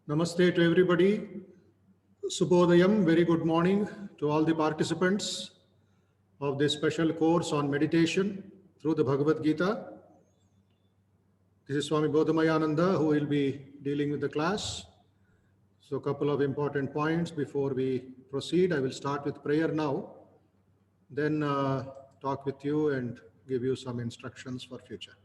Namaste to everybody. Subodayam, very good morning to all the participants of this special course on meditation through the Bhagavad Gita. This is Swami Bodhamayananda who will be dealing with the class. So a couple of important points before we proceed. I will start with prayer now, then talk with you and give you some instructions for future.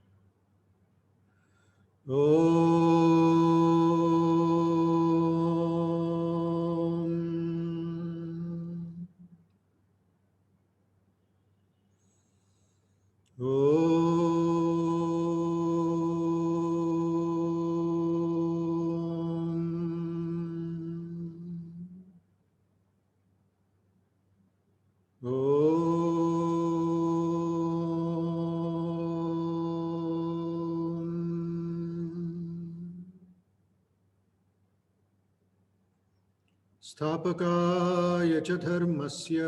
स्थापकाय च धर्मस्य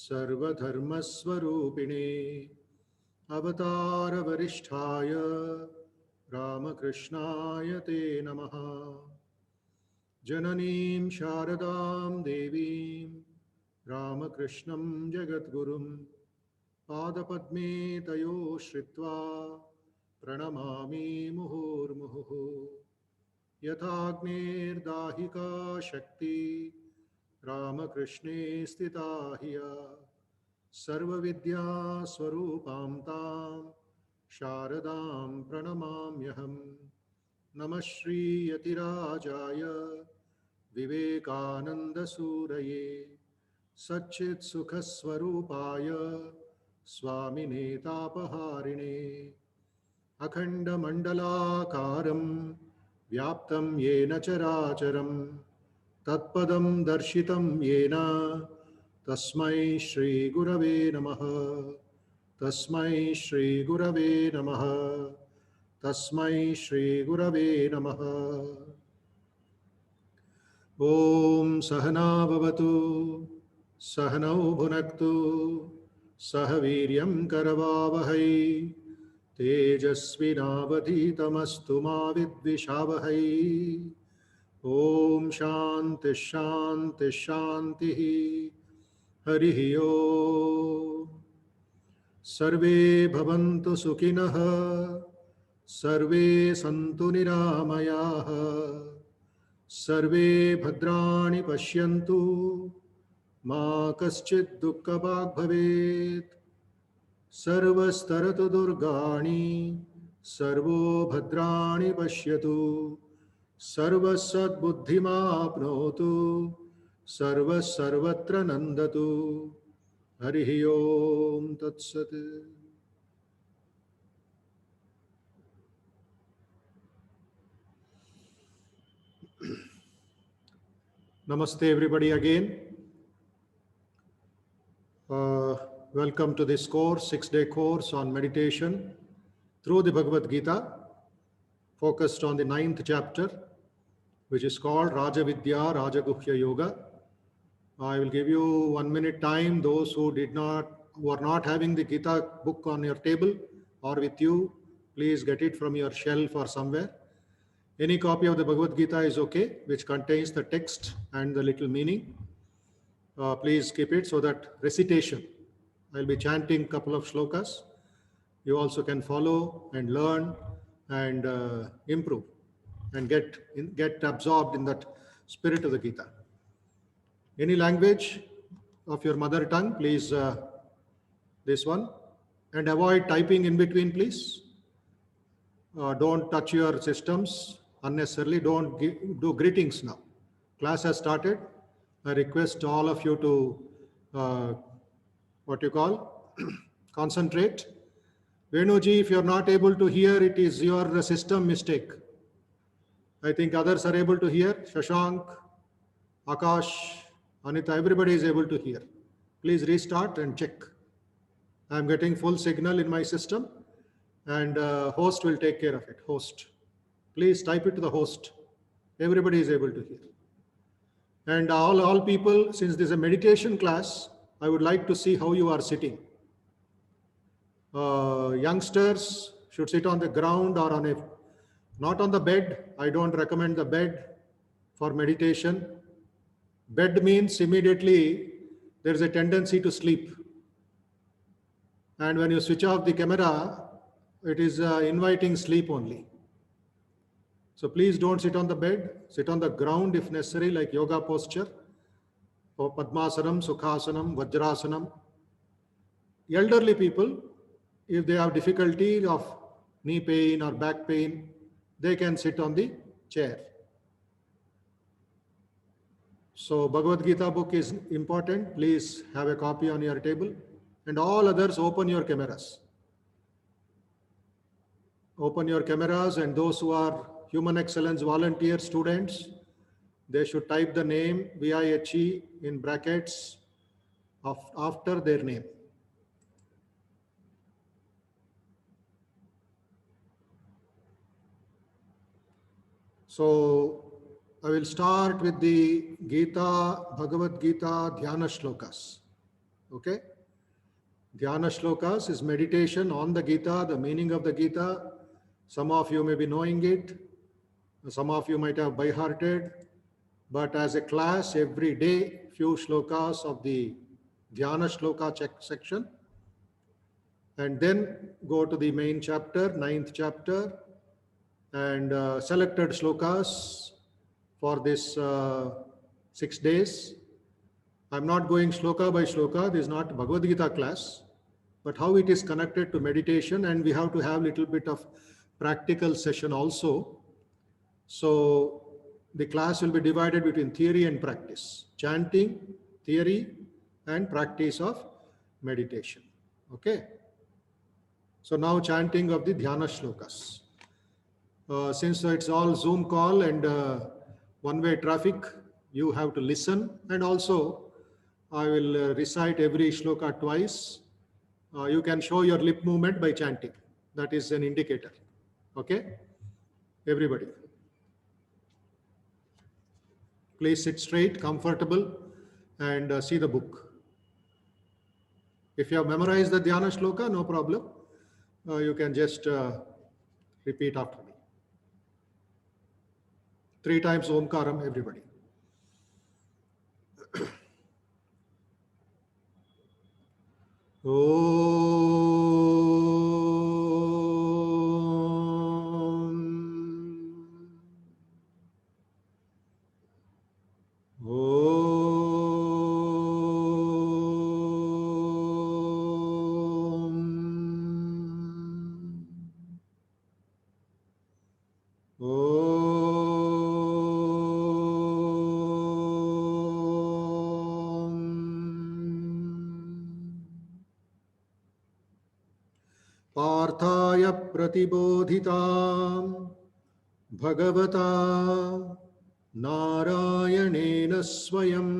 सर्वधर्मस्वरूपिणे अवतारवरिष्ठाय रामकृष्णाय ते नमः। जननीं शारदां देवीं रामकृष्णं जगद्गुरुं पादपद्मे तयो श्रित्वा प्रणमामि मुहुर्मुहुः। यथाग्नेर्दाहिका शक्ति रामकृष्णे स्थिता हिया सर्वविद्या स्वरूपां तां शारदां प्रणमाम्यहम्। नमः श्रीयतिराजाय विवेकानन्दसूरये सच्चित्सुखस्वरूपाय स्वामिने तापहारिणे अखण्डमण्डलाकारं व्याप्तं येन चराचरं तत्पदं दर्शितं येन तस्मै श्रीगुरवे नमः। तस्मै श्रीगुरवे नमः। तस्मै श्रीगुरवे नमः। ॐ सहना भवतु सहनौ भुनक्तु सह वीर्यं करवावहै तेजस्विनावधीतमस्तु मा विद्विषावहै। ॐ शान्ति शान्ति शान्तिः। हरिः ओम्। सर्वे भवन्तु सुखिनः सर्वे सन्तु निरामयाः सर्वे भद्राणि पश्यन्तु मा कश्चित् दुःखभाग् भवेत्। सर्वस्तरतु दुर्गाणि सर्वो भद्राणि पश्यतु सर्वसद्बुद्धिमाप्नोतु सर्वत्र नन्दतु। हरिः ओम् तत्सत्। Namaste everybody again. Welcome to this course, 6-day course on meditation through the Bhagavad Gita, focused on the 9th chapter, which is called Rajavidya Rajaguhya Yoga. I will give you 1 minute time. Those who are not having the Gita book on your table or with you, please get it from your shelf or somewhere. Any copy of the Bhagavad Gita is okay, which contains the text and the little meaning. Please keep it so that recitation, I'll be chanting a couple of shlokas. You also can follow and learn and improve and get absorbed in that spirit of the Gita. Any language of your mother tongue, please, this one. And avoid typing in between, please. Don't touch your systems unnecessarily. Don't do greetings now. Class has started. I request all of you to concentrate. Venuji, if you're not able to hear, it is your system mistake. I think others are able to hear. Shashank, Akash, Anita, everybody is able to hear. Please restart and check. I'm getting full signal in my system, and host will take care of it. Host. Please type it to the host. Everybody is able to hear. And all people, since this is a meditation class, I would like to see how you are sitting. Youngsters should sit on the ground or on a Not on the bed. I don't recommend the bed for meditation. Bed means immediately there is a tendency to sleep. And when you switch off the camera, it is inviting sleep only. So please don't sit on the bed. Sit on the ground if necessary, like yoga posture, or Padmasanam, Sukhasanam, Vajrasanam. Elderly people, if they have difficulty of knee pain or back pain, they can sit on the chair. So Bhagavad Gita book is important. Please have a copy on your table. And all others, open your cameras. Open your cameras, and those who are Human Excellence volunteer students, they should type the name VIHE in brackets after their name. So I will start with the Gita, Bhagavad Gita Dhyana Shlokas. Okay? Dhyana Shlokas is meditation on the Gita, the meaning of the Gita. Some of you may be knowing it. Some of you might have by-hearted. But as a class, every day, few shlokas of the Dhyana Shloka section. And then go to the main chapter, 9th chapter, and selected shlokas for this 6 days. I'm not going shloka by shloka. This is not Bhagavad Gita class, but how it is connected to meditation, and we have to have a little bit of practical session also. So the class will be divided between theory and practice. Chanting, theory, and practice of meditation. Okay. So now chanting of the Dhyana Shlokas. Since it's all Zoom call and one-way traffic, you have to listen, and also I will recite every shloka twice. You can show your lip movement by chanting. That is an indicator. Okay? Everybody. Please sit straight, comfortable, and see the book. If you have memorized the Dhyana Shloka, no problem. You can just repeat after me. 3 times Omkaram, everybody. पार्थाय प्रतिबोधितां भगवता नारायणेन स्वयं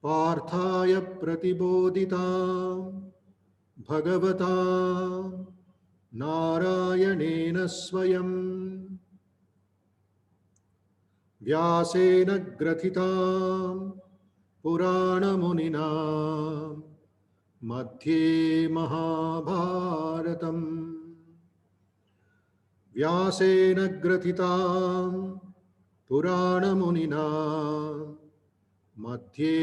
पार्थाय प्रतिबोधितां भगवता नारायणेन स्वयं व्यासेन ग्रथितां पुराणमुनिना मध्ये महाभारतम् व्यासेन ग्रथितां पुराणमुनिना मध्ये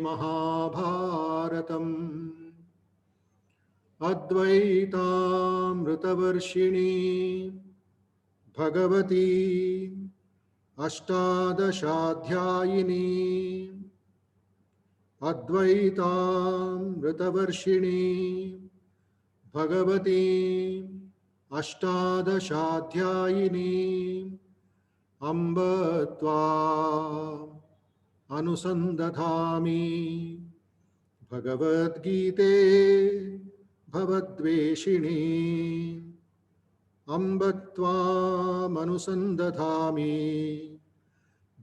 महाभारतम् अद्वैतामृतवर्षिणी भगवती अष्टादशाध्यायिनी अद्वैतामृतवर्षिणी भगवती अष्टादशाध्यायिनी अम्ब त्वाम् अनुसन्दधामि भगवद्गीते भवद्वेषिणी अम्ब त्वाम् अनुसन्दधामि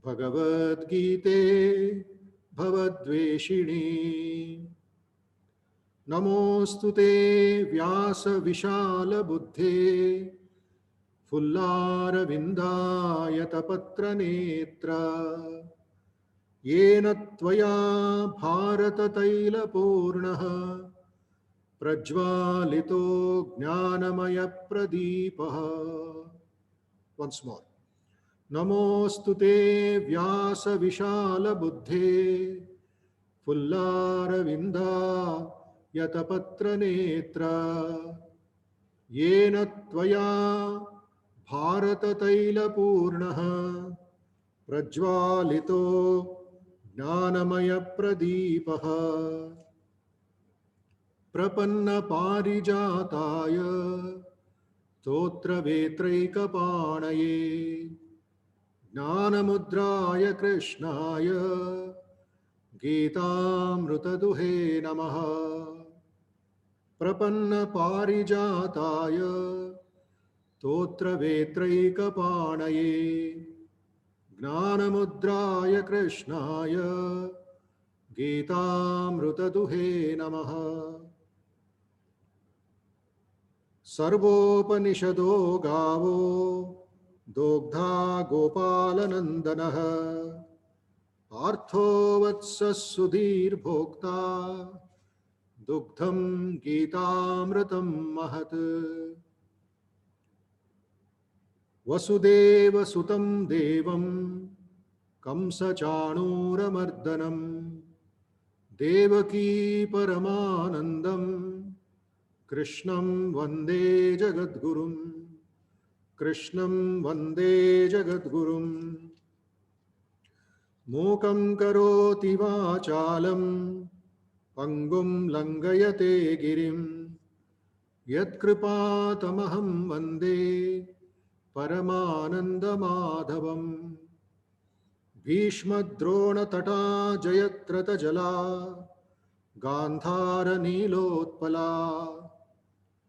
भगवद्गीते भवद्वेषिणी नमोऽस्तु ते व्यासविशालबुद्धे फुल्लारविन्दायतपत्रनेत्र येन त्वया भारततैलपूर्णः प्रज्वालितो ज्ञानमयप्रदीपः. Once more. नमोऽस्तु ते व्यासविशालबुद्धे फुल्लारविन्दायतपत्रनेत्र येन त्वया भारततैलपूर्णः प्रज्वालितो ज्ञानमयप्रदीपः. प्रपन्नपारिजाताय स्तोत्रवेत्रैकपाणये ज्ञानमुद्राय कृष्णाय गीतामृतदुहे नमः. प्रपन्नपारिजाताय स्तोत्रवेत्रैकपाणये ज्ञानमुद्राय कृष्णाय गीतामृतदुहे नमः. सर्वोपनिषदो गावो दोग्धा गोपालनन्दनः पार्थो वत्सः सुधीर्भोक्ता दुग्धं गीतामृतं महत्. वसुदेवसुतं देवं कंसचाणूरमर्दनं देवकी परमानन्दं कृष्णं वन्दे जगद्गुरुम्. कृष्णं वन्दे जगद्गुरुम्. मूकं करोति वाचालं पङ्गुं लङ्घयते गिरिं यत्कृपातमहं वन्दे परमानन्दमाधवम्. भीष्मद्रोणतटा जयत्रतजला गान्धारनीलोत्पला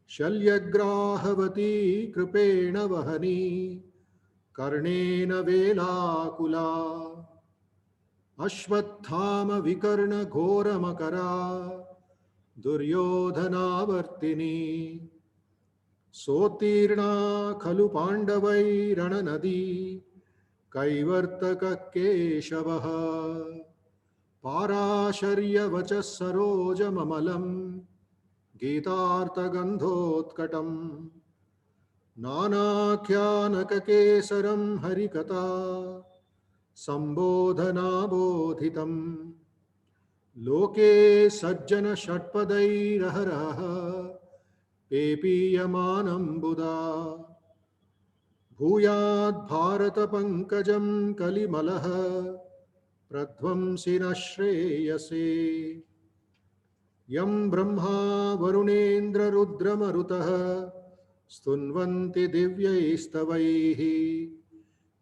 शल्यग्राहवती कृपेण वहनी कर्णेन वेलाकुला. अश्वत्थामविकर्णघोरमकरा दुर्योधनावर्तिनी सोत्तीर्णा खलु पाण्डवैरणनदी कैवर्तकः केशवः. पाराशर्यवचः सरोजममलं गीतार्थगन्धोत्कटम् नानाख्यानककेसरं हरिकथा सम्बोधनाबोधितम्. लोके सज्जनषट्पदैरहरः पेपीयमानं बुधा भूयाद्भारतपङ्कजं कलिमलः प्रध्वंसि न श्रेयसे. यं ब्रह्मा वरुणेन्द्ररुद्रमरुतः स्तुन्वन्ति दिव्यैस्तवैः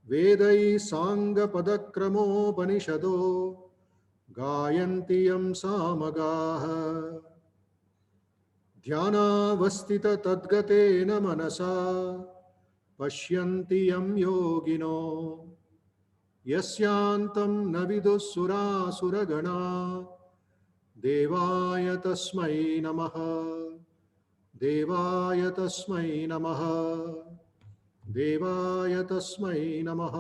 वेदैः साङ्गपदक्रमोपनिषदो गायन्ति यं सामगाः. ध्यानावस्थिततद्गतेन मनसा पश्यन्ति यं योगिनो यस्यान्तं न विदुः सुरासुरगणा. देवाय तस्मै नमः. देवाय तस्मै नमः. देवाय तस्मै नमः.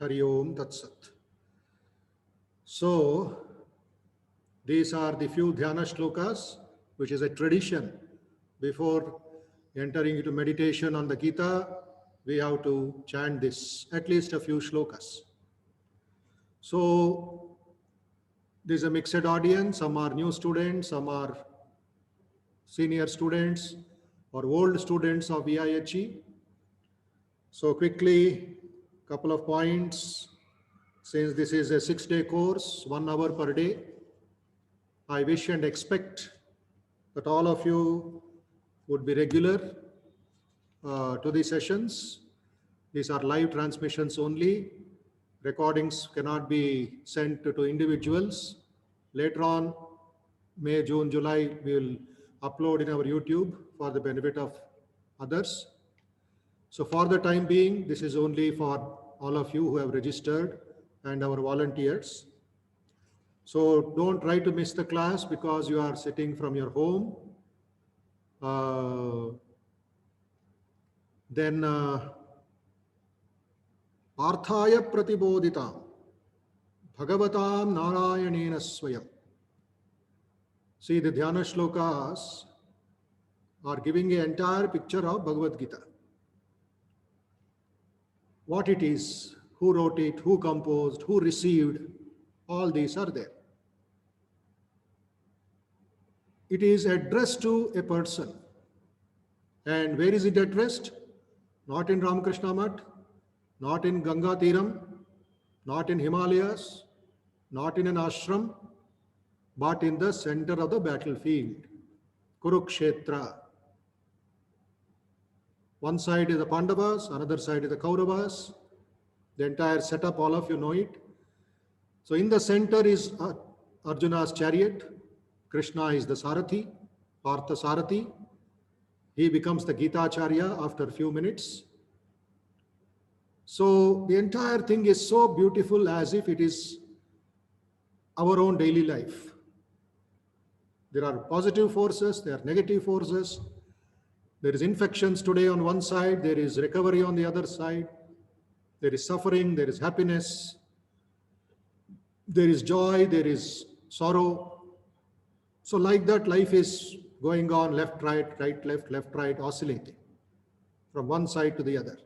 हरि ओम तत्सत्. So these are the few dhyana shlokas, which is a tradition. Before entering into meditation on the Gita, we have to chant this, at least a few shlokas. So this is a mixed audience. Some are new students, some are senior students or old students of VIHE. So quickly, couple of points. Since this is a 6-day course, 1 hour per day, I wish and expect that all of you would be regular to the sessions. These are live transmissions only. Recordings cannot be sent to individuals. Later on, May, June, July, we will upload in our YouTube for the benefit of others. So for the time being, this is only for all of you who have registered and our volunteers. So don't try to miss the class because you are sitting from your home. Then Parthaya Pratibodhita, Bhagavatam Narayanena Swayam. See, the Dhyana shlokas are giving an entire picture of Bhagavad Gita. What it is, who wrote it, who composed, who received, all these are there. It is addressed to a person. And where is it addressed? Not in Ramakrishna Math, not in Ganga Tiram, not in Himalayas, not in an ashram, but in the center of the battlefield, Kurukshetra. One side is the Pandavas, another side is the Kauravas. The entire setup, all of you know it. So in the center is Arjuna's chariot. Krishna is the Sarathi, Partha Sarathi. He becomes the Gita Acharya after a few minutes. So the entire thing is so beautiful, as if it is our own daily life. There are positive forces, there are negative forces. There is infections today on one side, there is recovery on the other side. There is suffering, there is happiness. There is joy, there is sorrow. So like that, life is going on left, right, left, right, oscillating from one side to the other.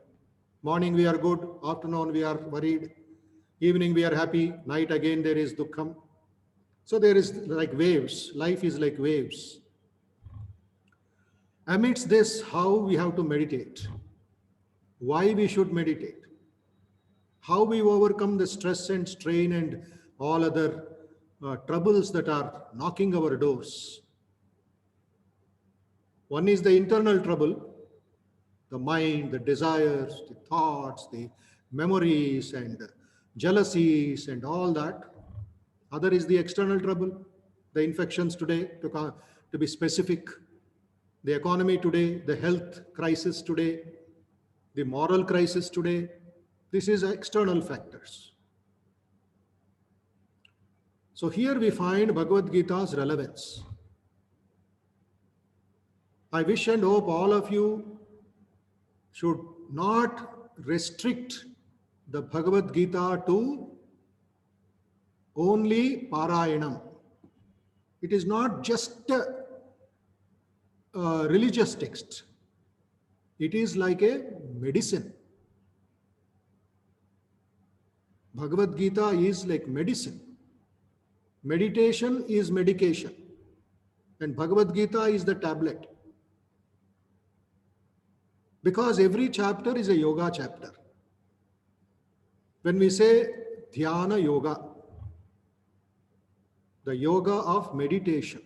Morning we are good, afternoon we are worried, evening we are happy, night again there is dukkham. So there is like waves, life is like waves. Amidst this, how we have to meditate, why we should meditate, how we overcome the stress and strain and all other troubles that are knocking our doors. One is the internal trouble, the mind, the desires, the thoughts, the memories and jealousies and all that. Other is the external trouble, the infections today, to be specific, the economy today, the health crisis today, the moral crisis today. This is external factors. So here we find Bhagavad Gita's relevance. I wish and hope all of you should not restrict the Bhagavad Gita to only Parayanam. It is not just a religious text. It is like a medicine. Bhagavad Gita is like medicine. Meditation is medication. And Bhagavad Gita is the tablet. Because every chapter is a yoga chapter. When we say Dhyana Yoga, the yoga of meditation.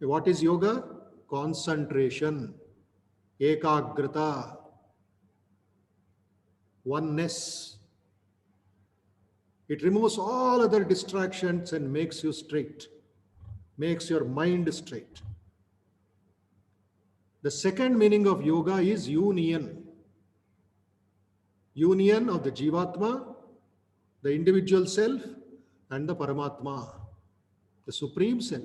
What is yoga? Concentration, ekagrata, oneness. It removes all other distractions and makes you straight, makes your mind straight. The second meaning of yoga is union. Union of the Jivatma, the individual self, and the Paramatma, the Supreme Self.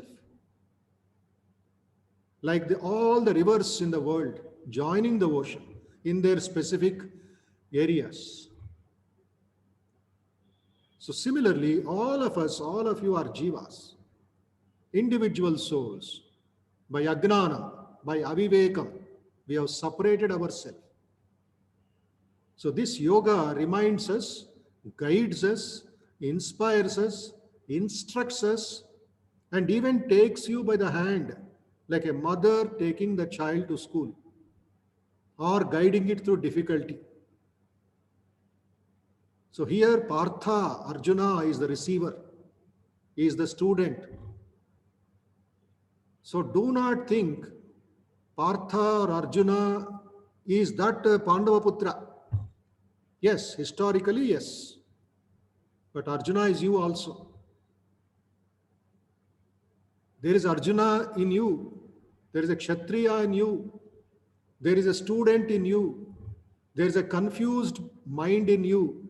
Like all the rivers in the world joining the ocean in their specific areas. So similarly, all of us, all of you are jivas, individual souls. By Ajnanam, by Avivekam, we have separated ourselves. So this yoga reminds us, guides us, inspires us, instructs us, and even takes you by the hand, like a mother taking the child to school or guiding it through difficulty. So here Partha, Arjuna is the receiver, he is the student. So do not think Partha or Arjuna is that Pandavaputra. Yes, historically, yes. But Arjuna is you also. There is Arjuna in you. There is a Kshatriya in you. There is a student in you. There is a confused mind in you.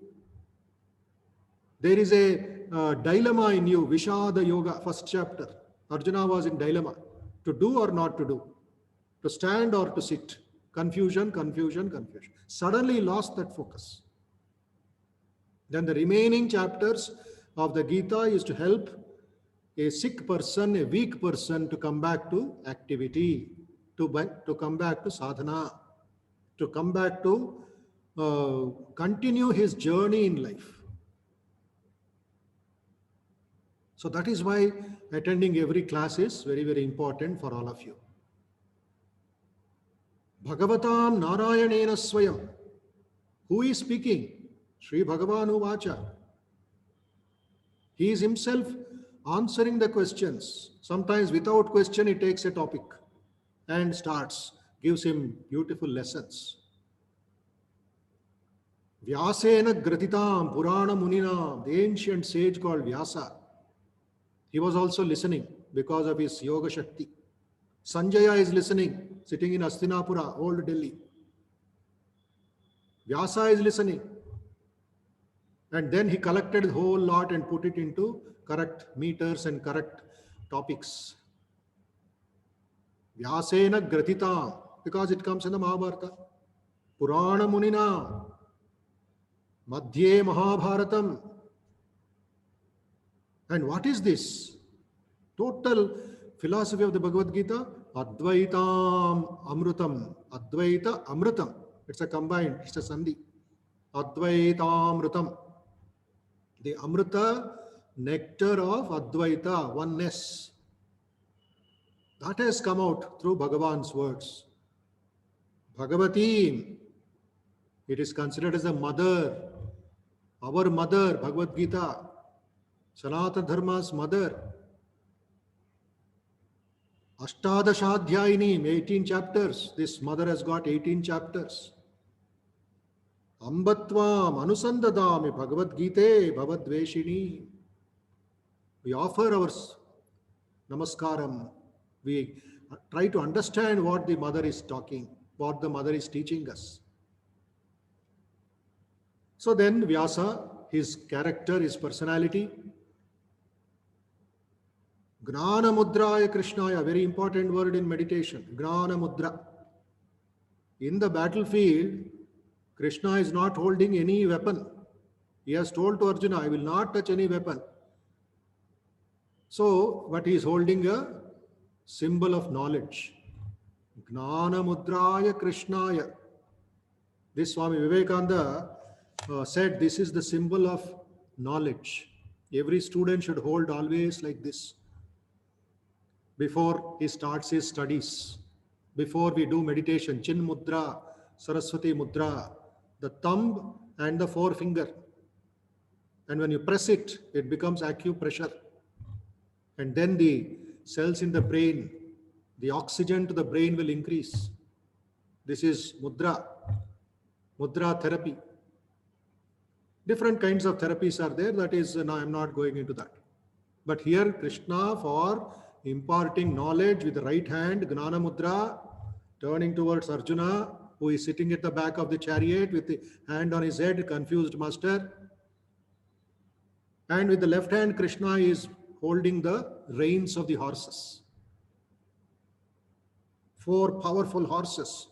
There is a dilemma in you. Vishada Yoga, first chapter. Arjuna was in dilemma. To do or not to do. To stand or to sit. Confusion, confusion, confusion. Suddenly lost that focus. Then the remaining chapters of the Gita is to help a sick person, a weak person to come back to activity, to come back to sadhana, to come back to continue his journey in life. So that is why attending every class is very, very important for all of you. Bhagavatam Narayanena Swayam. Who is speaking? Sri Bhagavanu Vacha. He is himself answering the questions. Sometimes without question, he takes a topic and gives him beautiful lessons. Vyasena Gratitam Purana Munina, the ancient sage called Vyasa. He was also listening because of his Yoga Shakti. Sanjaya is listening, sitting in Hastinapura, old Delhi. Vyasa is listening. And then he collected the whole lot and put it into correct meters and correct topics. Vyasena Gratitam, because it comes in the Mahabharata. Purana Munina, Madhye Mahabharatam. And what is this? Total philosophy of the Bhagavad Gita, Advaitam Amrutam. Advaita Amrutam. It's a combined, it's a Sandhi. Advaita Amrutam. The Amrita, nectar of Advaita, oneness. That has come out through Bhagavan's words. Bhagavati, it is considered as a mother, our mother, Bhagavad Gita, Sanatana Dharma's mother. Ashtadashadhyayinim, 18 chapters. This mother has got 18 chapters. Ambatvam Anusandadami Bhagavad Gita Bhavadveshini. We offer our namaskaram. We try to understand what the mother is talking, what the mother is teaching us. So then Vyasa, his character, his personality. Gnana Mudraya Krishnaya, very important word in meditation. Gnana Mudra. In the battlefield, Krishna is not holding any weapon. He has told to Arjuna, I will not touch any weapon. So, but he is holding a symbol of knowledge. Gnana Mudraya Krishnaya. This Swami Vivekananda said this is the symbol of knowledge. Every student should hold always like this before he starts his studies. Before we do meditation, Chin Mudra, Saraswati Mudra, the thumb and the forefinger. And when you press it, it becomes acupressure. And then the cells in the brain, the oxygen to the brain will increase. This is Mudra, Mudra therapy. Different kinds of therapies are there. That is, now I'm not going into that. But here Krishna, for imparting knowledge with the right hand, Gnana Mudra, turning towards Arjuna, who is sitting at the back of the chariot with the hand on his head, confused master. And with the left hand, Krishna is holding the reins of the horses. 4 powerful horses.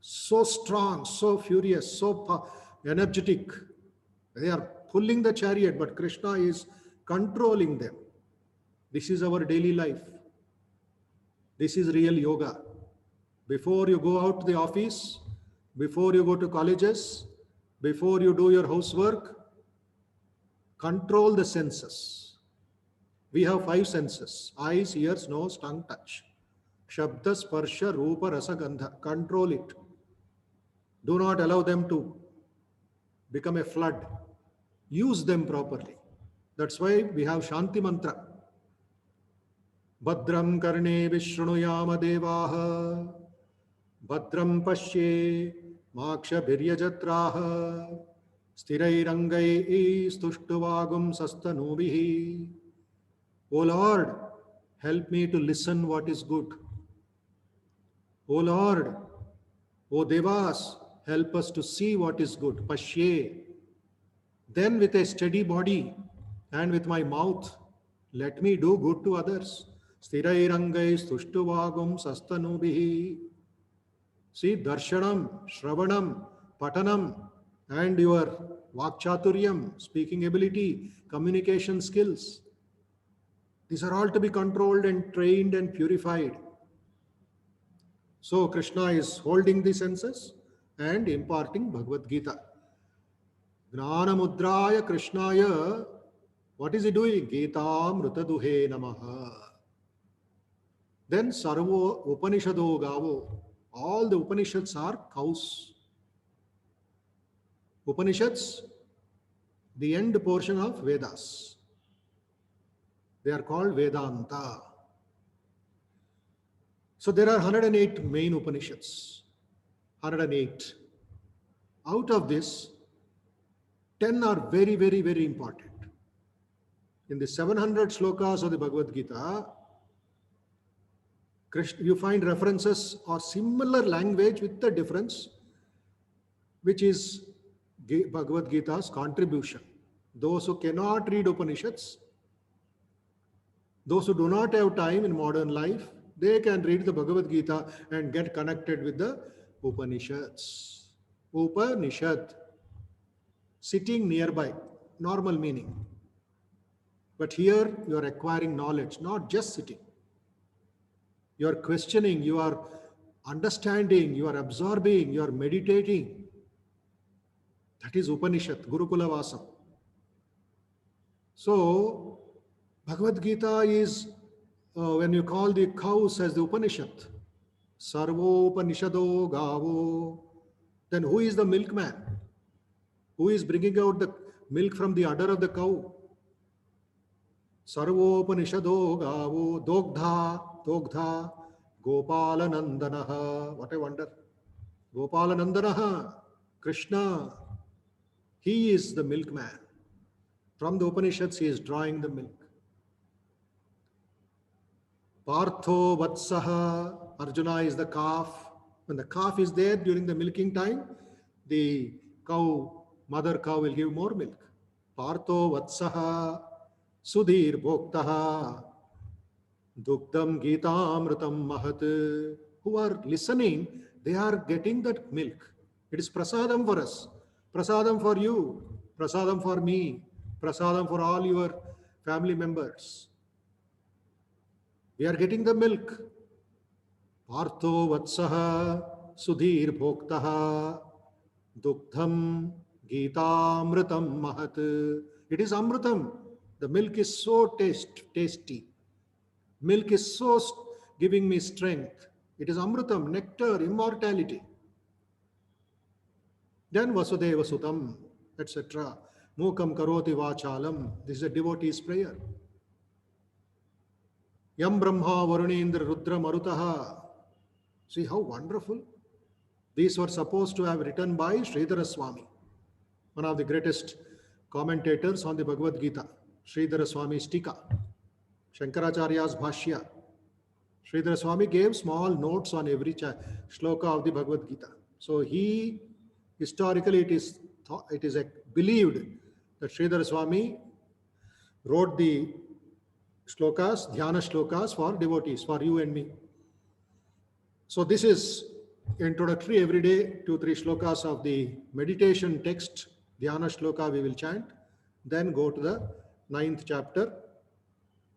So strong, so furious, so energetic. They are pulling the chariot, but Krishna is controlling them. This is our daily life. This is real yoga. Before you go out to the office, before you go to colleges, before you do your housework, control the senses. We have 5 senses: eyes, ears, nose, tongue, touch. Shabda, Sparsha, Rupa, Rasa, Gandha. Control it. Do not allow them to become a flood. Use them properly. That's why we have Shanti Mantra. Bhadram karne vishrunuyama devaha, Bhadram pashye maksha bhiryajatraha, Sthirairangai stuštuvagum sastanubihi. O Lord, help me to listen what is good. O Lord, O Devas, help us to see what is good. Pashye. Then with a steady body and with my mouth, let me do good to others. Sthirairangai stuštuvagum sastanubihi. See, darshanam, shravanam, patanam, and your vakchaturyam, speaking ability, communication skills. These are all to be controlled and trained and purified. So Krishna is holding the senses and imparting Bhagavad Gita. Gnana Mudraya Krishnaya, what is he doing? Gita Mrutaduhe Namaha. Then Sarvo Upanishado Gavo. All the Upanishads are cows. Upanishads, the end portion of Vedas. They are called Vedanta. So there are 108 main Upanishads. 108. Out of this, 10 are very, very, very important. In the 700 slokas of the Bhagavad Gita, you find references or similar language with the difference, which is Bhagavad Gita's contribution. Those who cannot read Upanishads, those who do not have time in modern life, they can read the Bhagavad Gita and get connected with the Upanishads. Upanishad, sitting nearby, normal meaning. But here you are acquiring knowledge, not just sitting. You are questioning, you are understanding, you are absorbing, you are meditating. That is Upanishad, Gurukula Vasam. So, Bhagavad Gita is, when you call the cows as the Upanishad, Sarvo Upanishado Gavo, then who is the milkman? Who is bringing out the milk from the udder of the cow? Sarvo Upanishado Gavo, Dogdha, Gopala Nandanaha. What a wonder. Gopala Nandanaha, Krishna. He is the milkman. From the Upanishads, he is drawing the milk. Partho Vatsaha, Arjuna is the calf. When the calf is there during the milking time, the cow, mother cow will give more milk. Partho Vatsaha, Sudhir Bhoktaha, Duktam Gitamritam Mahat. Who are listening, they are getting that milk. It is prasadam for us, prasadam for you, prasadam for me, prasadam for all your family members. We are getting the milk. Partho Vatsaha, Sudhir Bhoktaha, Duktham Gitamritam Mahat. It is Amritam. The milk is so tasty. Milk is so giving me strength. It is Amritam, nectar, immortality. Then Vasudeva Sutam, etc. Mukam Karoti Vachalam. This is a devotee's prayer. Yam Brahma Varunendra Rudra Marutaha. See how wonderful. These were supposed to have written by Sridhara Swami, one of the greatest commentators on the Bhagavad Gita. Sridhara Swami's Tika, Shankaracharya's Bhashya. Sridhara Swami gave small notes on every shloka of the Bhagavad Gita. So he, historically it is believed that Sridhara Swami wrote the shlokas, dhyana shlokas for devotees, for you and me. So this is introductory. Every day 2-3 shlokas of the meditation text, dhyana shloka we will chant, then go to the 9th chapter.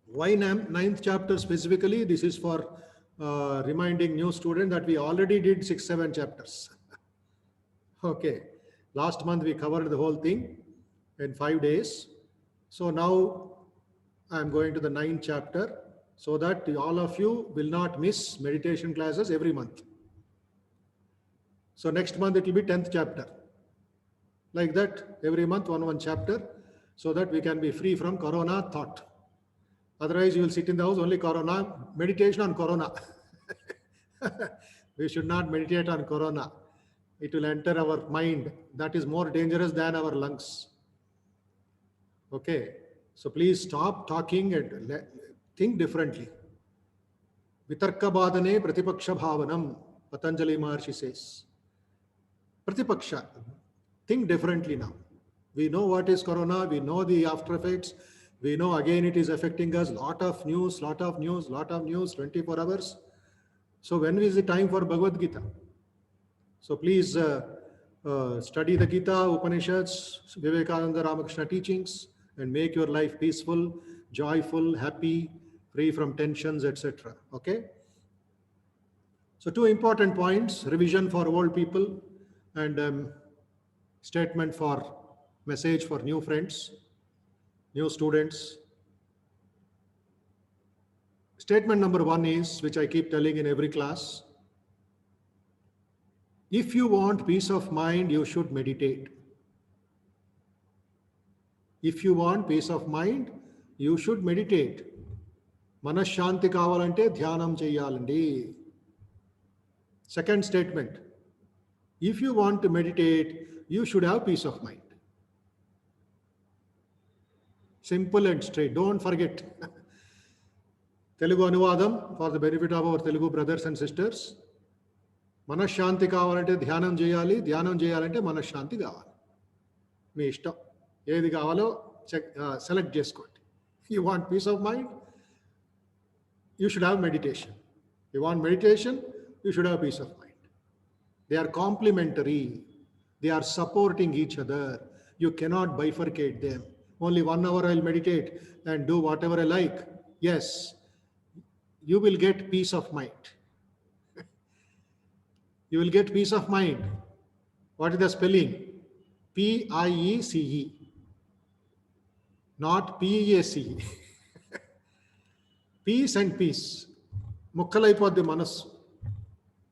Why 9th chapter specifically? This is for reminding new students that we already did 6-7 chapters. Okay, last month we covered the whole thing in 5 days. So now I am going to the 9th chapter so that all of you will not miss meditation classes every month. So next month it will be 10th chapter. Like that, every month one chapter, so that we can be free from corona thought. Otherwise you will sit in the house, only corona, meditation on corona. We should not meditate on corona. It will enter our mind. That is more dangerous than our lungs. Okay, so please stop talking and think differently. Vitarka badane pratipaksha bhavanam, Patanjali Maharshi says. Pratipaksha, think differently now. We know what is corona, we know the after effects, we know again it is affecting us, lot of news, 24 hours. So when is the time for Bhagavad Gita? So please study the Gita, Upanishads, Vivekananda Ramakrishna teachings, and make your life peaceful, joyful, happy, free from tensions, etc. Okay? So, two important points: revision for old people and statement for message for new friends, new students. Statement number one is, which I keep telling in every class: if you want peace of mind, you should meditate. If you want peace of mind, you should meditate. మనశ్శాంతి కావాలంటే ధ్యానం చేయాలండి. Second statement: if you want to meditate, you should have peace of mind. Simple and straight. Don't forget. Telugu anuvadam for the benefit of our Telugu brothers and sisters. మనశ్శాంతి కావాలంటే ధ్యానం చేయాలి, ధ్యానం చేయాలంటే మనశ్శాంతి కావాలి. మీ ఇష్టం, ఏది కావాలో సెలెక్ట్ చేసుకోండి. You want peace of mind, you should have meditation. You want meditation, you should have peace of mind. They are complementary. They are supporting each other. You cannot bifurcate them. Only 1 hour I'll meditate and do whatever I like. Yes, you will get peace of mind. You will get peace of mind. What is the spelling? P-I-E-C-E. Not P-E-A-C-E. Peace and peace. Mukkalaipoddhi manasu.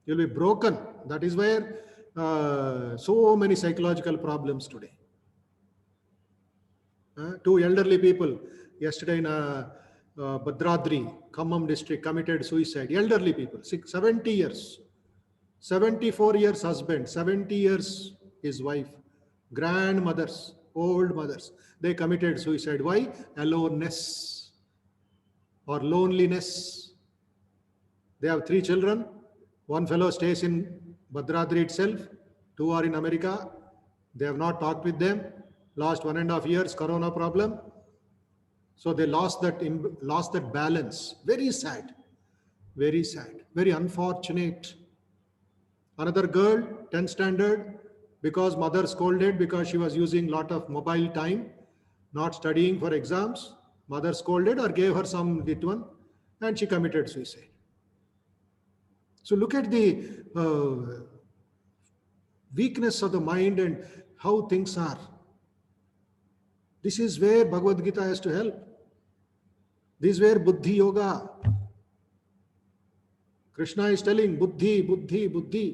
You will be broken. That is where so many psychological problems today. Two elderly people yesterday in Bhadradri, Khammam district, committed suicide. Elderly people, 70 years. 74 years husband, 70 years his wife, grandmothers, old mothers. They committed suicide. Why? Aloneness or loneliness. They have 3 children. One fellow stays in Bhadradri itself. 2 are in America. They have not talked with them. Last 1.5 years, corona problem. So they lost that balance. Very sad. Very sad. Very unfortunate. Another girl, 10th standard, because mother scolded because she was using lot of mobile time, not studying for exams. Mother scolded or gave her some lit one and she committed suicide. So look at the weakness of the mind and how things are. This is where Bhagavad Gita has to help. This is where Buddhi Yoga. Krishna is telling Buddhi, Buddhi, Buddhi.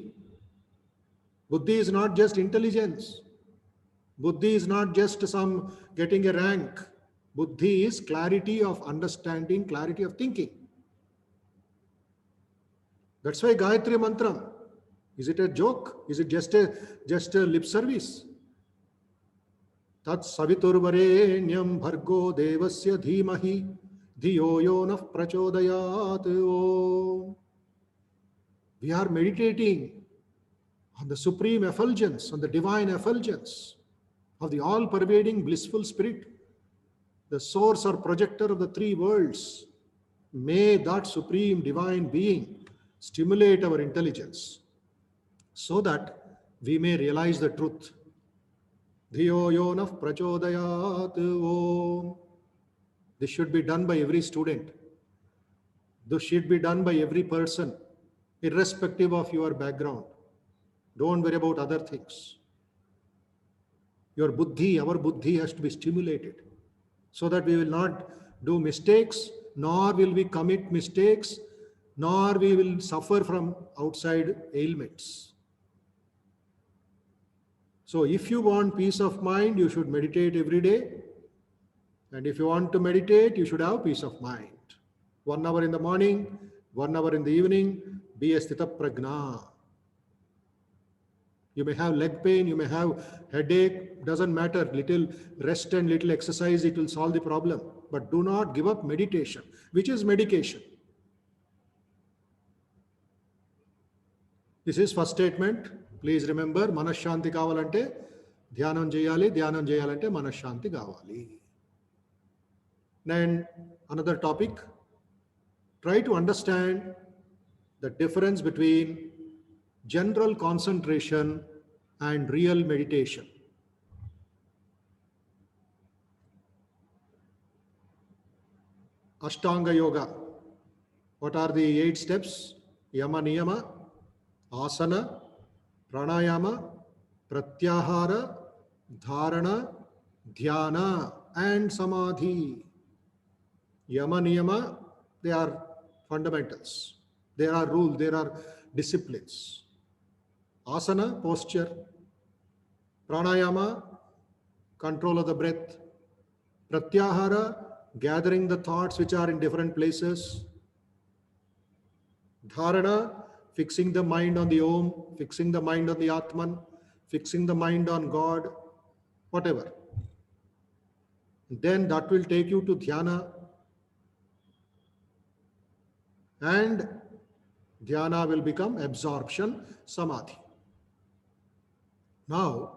Buddhi is not just intelligence. Buddhi is not just some getting a rank. Buddhi is clarity of understanding, clarity of thinking. That's why Gayatri Mantram. Is it a joke? Is it just a lip service? Tat saviturvarenyam bhargo devasya dhimahi dhiyo yo nah prachodayat. We are meditating on the supreme effulgence, on the divine effulgence of the all-pervading blissful spirit, the source or projector of the 3 worlds. May that supreme divine being stimulate our intelligence so that we may realize the truth. Dhiyo yo nah prachodayat. This should be done by every student. This should be done by every person, irrespective of your background. Don't worry about other things. Your buddhi, our buddhi has to be stimulated so that we will not do mistakes, nor will we commit mistakes, nor we will suffer from outside ailments. So if you want peace of mind, you should meditate every day. And if you want to meditate, you should have peace of mind. 1 hour in the morning, 1 hour in the evening, be a sthita prajna. You may have leg pain, you may have headache, doesn't matter. Little rest and little exercise, it will solve the problem. But do not give up meditation, which is medication. This is first statement. Please remember, మనశ్శాంతి కావాలంటే ధ్యానం చేయాలి, ధ్యానం చేయాలంటే మనశ్శాంతి కావాలి. Then another topic, try to understand the difference between general concentration and real meditation. Ashtanga Yoga. What are the 8 steps? Yama Niyama, Asana, Pranayama, Pratyahara, Dharana, Dhyana, and Samadhi. Yama Niyama, they are fundamentals. There are rules, there are disciplines. Asana, posture. Pranayama, control of the breath. Pratyahara, gathering the thoughts which are in different places. Dharana, fixing the mind on the Om, fixing the mind on the Atman, fixing the mind on God, whatever. Then that will take you to Dhyana. And Dhyana will become absorption, Samadhi. Now,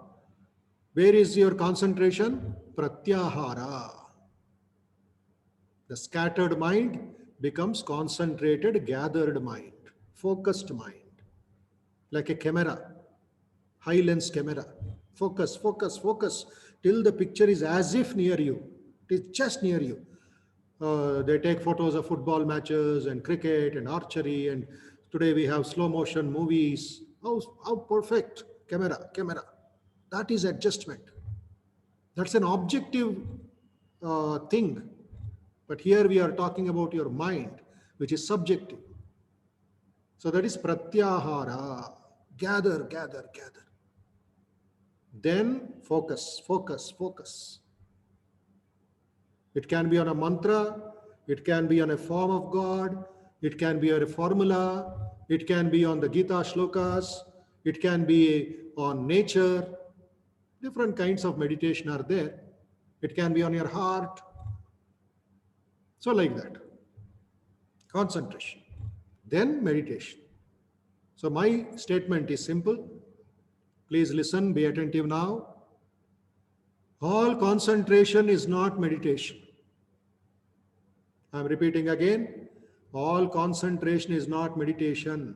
where is your concentration? Pratyahara. The scattered mind becomes concentrated, gathered mind, focused mind. Like a camera, high lens camera. Focus, focus, focus till the picture is as if near you. It is just near you. They take photos of football matches and cricket and archery, and today we have slow motion movies. How perfect camera. That is adjustment. That's an objective thing. But here we are talking about your mind, which is subjective. So that is pratyahara. Gather. Then focus. It can be on a mantra, it can be on a form of God, it can be on a formula, it can be on the Gita shlokas, it can be on nature. Different kinds of meditation are there. It can be on your heart. So like that. Concentration. Then meditation. So my statement is simple. Please listen, be attentive now. All concentration is not meditation. I am repeating again. All concentration is not meditation.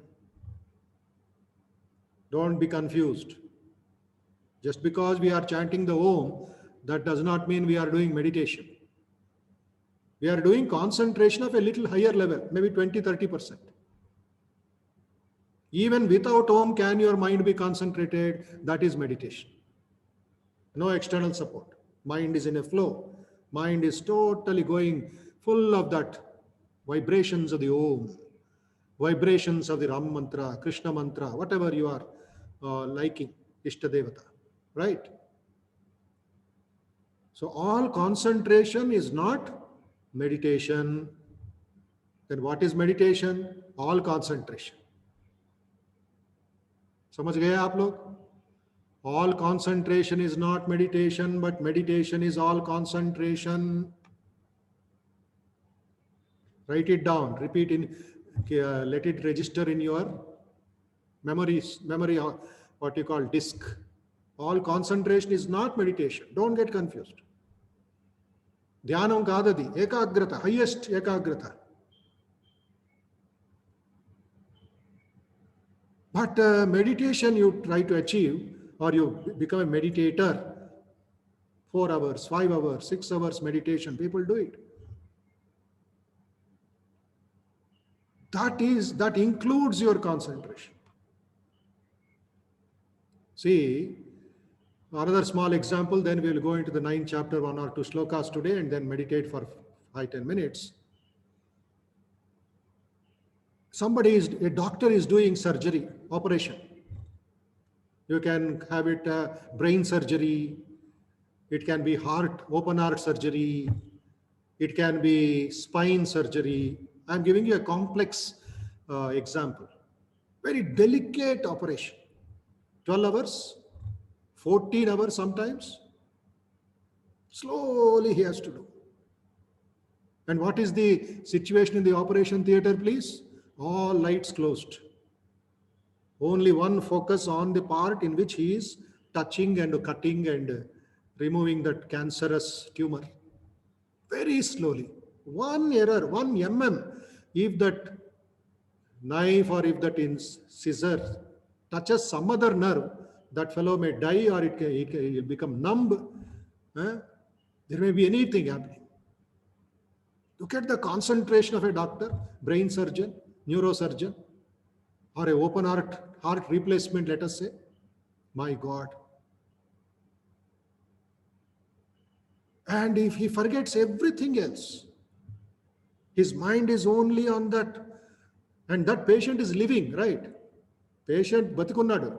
Don't be confused. Just because we are chanting the Om, that does not mean we are doing meditation. We are doing concentration of a little higher level, maybe 20-30%. Even without Om, can your mind be concentrated? That is meditation. No external support. Mind is in a flow. Mind is totally going full of that vibrations of the Om, vibrations of the Ram mantra, Krishna mantra, whatever you are liking, Ishtadevata, right? So all concentration is not meditation. Then what is meditation? All concentration. समझ गए आप लोग? All concentration is not meditation, but meditation is all concentration. Write it down, repeat in, let it register in your memory, what you call disk. All concentration is not meditation. Don't get confused. Dhyanam kadadi, ekagrata, highest ekagrata. But meditation you try to achieve, or you become a meditator, 4 hours, 5 hours, 6 hours meditation, people do it. That includes your concentration. See, another small example, then we will go into the 9th chapter, 1 or 2 shlokas today, and then meditate for 5-10 minutes. A doctor is doing surgery, operation. You can have it brain surgery, it can be open heart surgery, it can be spine surgery. I'm giving you a complex example. Very delicate operation. 12 hours, 14 hours sometimes. Slowly he has to do. And what is the situation in the operation theater, please? All lights closed. Only one focus on the part in which he is touching and cutting and removing that cancerous tumor. Very slowly. One error, 1 mm, if that knife or if that scissor touches some other nerve, that fellow may die, or he'll become numb. There may be anything happening. Look at the concentration of a doctor, brain surgeon, neurosurgeon, or a open heart replacement, let us say. My God. And if he forgets everything else, his mind is only on that, and that patient is living, right? Patient Batikunnadu.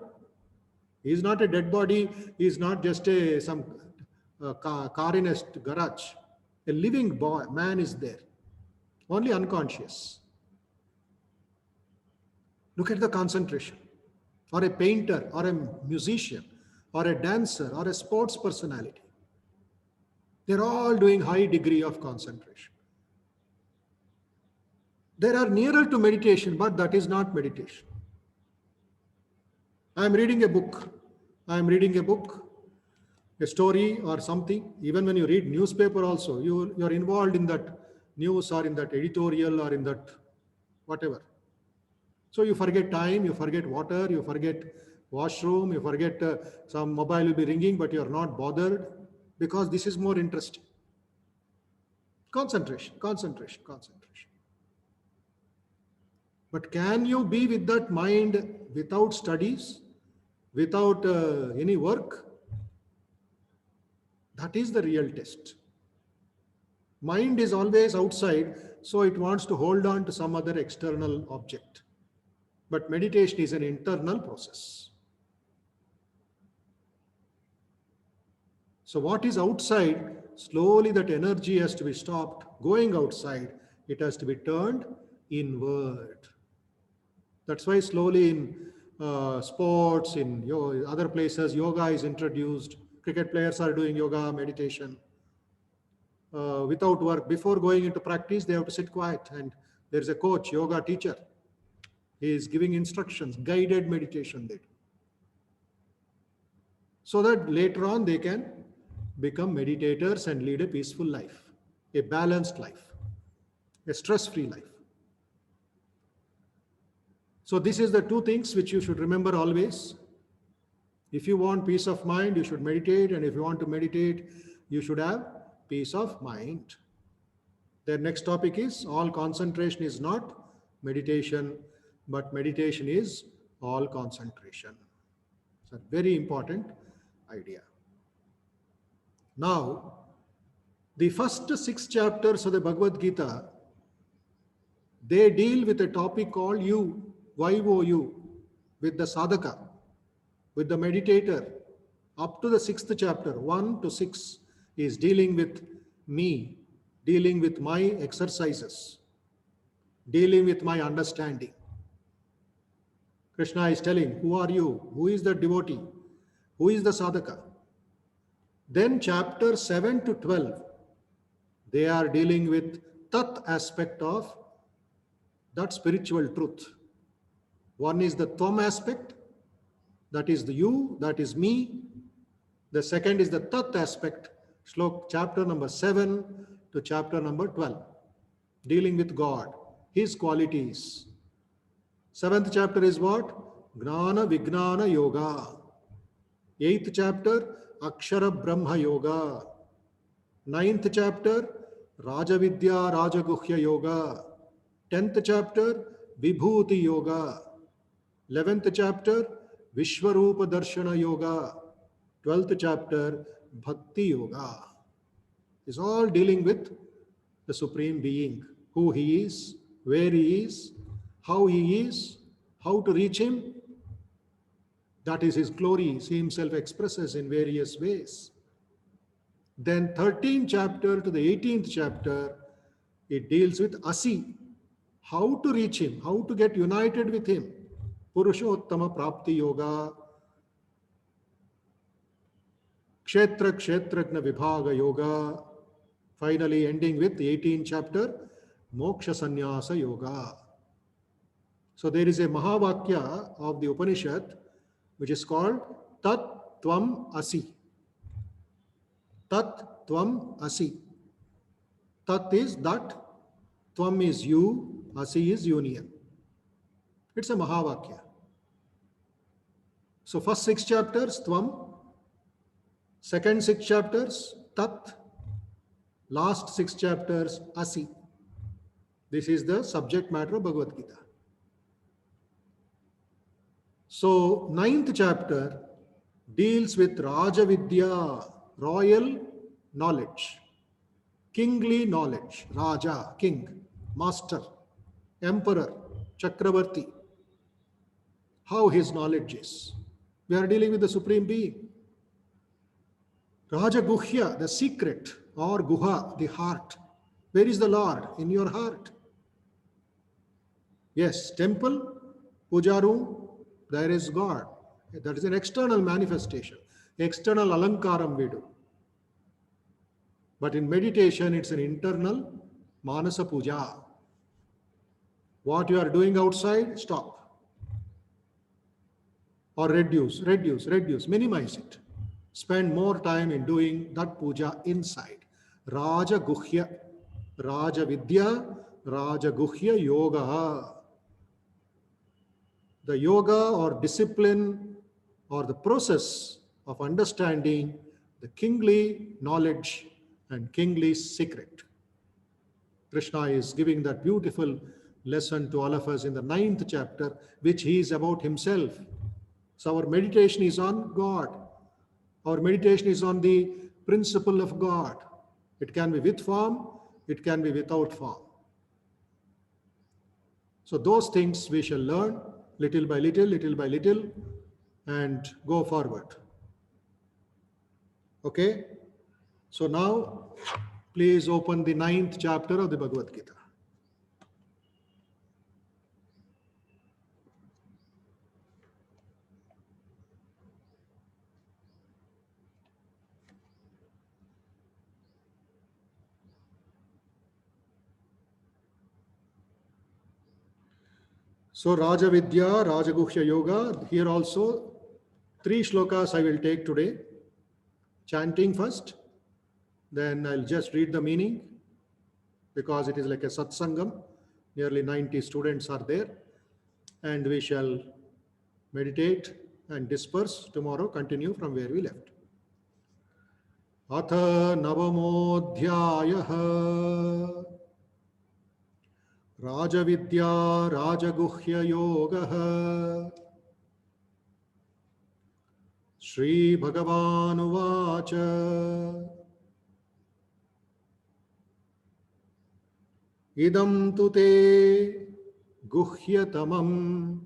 He is not a dead body, he is not just some car in a garage. A living man is there, only unconscious. Look at the concentration. Or a painter, or a musician, or a dancer, or a sports personality. They're all doing high degree of concentration. They are nearer to meditation, but that is not meditation. I am reading a book. A story or something. Even when you read newspaper also, you're involved in that news or in that editorial or in that whatever. So you forget time, you forget water, you forget washroom, you forget some mobile will be ringing, but you're not bothered because this is more interesting. Concentration. But can you be with that mind without studies, without any work? That is the real test. Mind is always outside, so it wants to hold on to some other external object. But meditation is an internal process. So what is outside, slowly that energy has to be stopped going outside. It has to be turned inward. That's why slowly in sports, in other places, yoga is introduced. Cricket players are doing yoga, meditation. Without work, before going into practice, they have to sit quiet, and there's a coach, yoga teacher. He is giving instructions, guided meditation they do. So that later on they can become meditators and lead a peaceful life, a balanced life, a stress-free life. So this is the two things which you should remember always. If you want peace of mind, you should meditate, and if you want to meditate, you should have peace of mind. The next topic is all concentration is not meditation, but meditation is all concentration. It's a very important idea. Now, the first 6 chapters of the Bhagavad Gita, they deal with a topic called YOU, with the sadhaka, with the meditator. Up to the 6th chapter, 1 to 6, is dealing with me, dealing with my exercises, dealing with my understanding. Krishna is telling, who are you? Who is the devotee? Who is the sadhaka? Then chapter 7 to 12, they are dealing with tat aspect of that spiritual truth. One is the tvam aspect, that is the you, that is me. The second is the tat aspect, chapter number 7 to chapter number 12, dealing with God, His qualities. 7th chapter is what? Gnana Vijnana Yoga. 8th chapter, Akshara Brahma Yoga. 9th chapter, Rajavidya Rajaguhya Yoga. 10th chapter, Vibhuti Yoga. 11th chapter, Vishwarupa Darshana Yoga. 12th chapter, Bhakti Yoga. Is all dealing with the Supreme Being, who He is, where He is, how He is, how to reach Him. That is His glory. He Himself expresses in various ways. Then 13th chapter to the 18th chapter, it deals with Asi, how to reach Him, how to get united with Him. Purushottama Prapti Yoga, Kshetra Kshetragna Vibhaga Yoga, finally ending with the 18th chapter, Moksha Sannyasa Yoga. So there is a Mahavakya of the Upanishad which is called Tat Tvam Asi. Tat Tvam Asi. Tat is that, Tvam is you, Asi is union. It's a Mahavakya. So first 6 chapters, Tvam. Second 6 chapters, Tat. Last 6 chapters, Asi. This is the subject matter of Bhagavad Gita. So ninth chapter deals with Raja Vidya, royal knowledge, kingly knowledge, Raja, king, master, emperor, Chakravarti, how his knowledge is. We are dealing with the Supreme Being. Raja Guhya, the secret, or Guha, the heart. Where is the Lord? In your heart. Yes, temple, puja room, there is God. That is an external manifestation, external alankaram we do. But in meditation, it's an internal manasa puja. What you are doing outside, stop. Or reduce, minimize it. Spend more time in doing that puja inside. Raja Guhya, Raja Vidya, Raja Guhya Yoga. The yoga or discipline or the process of understanding the kingly knowledge and kingly secret. Krishna is giving that beautiful lesson to all of us in the 9th chapter, which he is about himself. So our meditation is on God. Our meditation is on the principle of God. It can be with form, it can be without form. So those things we shall learn little by little, and go forward. Okay? So now, please open the 9th chapter of the Bhagavad Gita. So Raja Vidya, Raja Guhya Yoga, here also 3 shlokas I will take today. Chanting first, then I'll just read the meaning because it is like a satsangam. Nearly 90 students are there, and we shall meditate and disperse tomorrow, continue from where we left. Atha Navamodhyayah Rajavidya Rajaguhya Yoga Shri Bhagavan Uvacha Idam tu te guhyatamam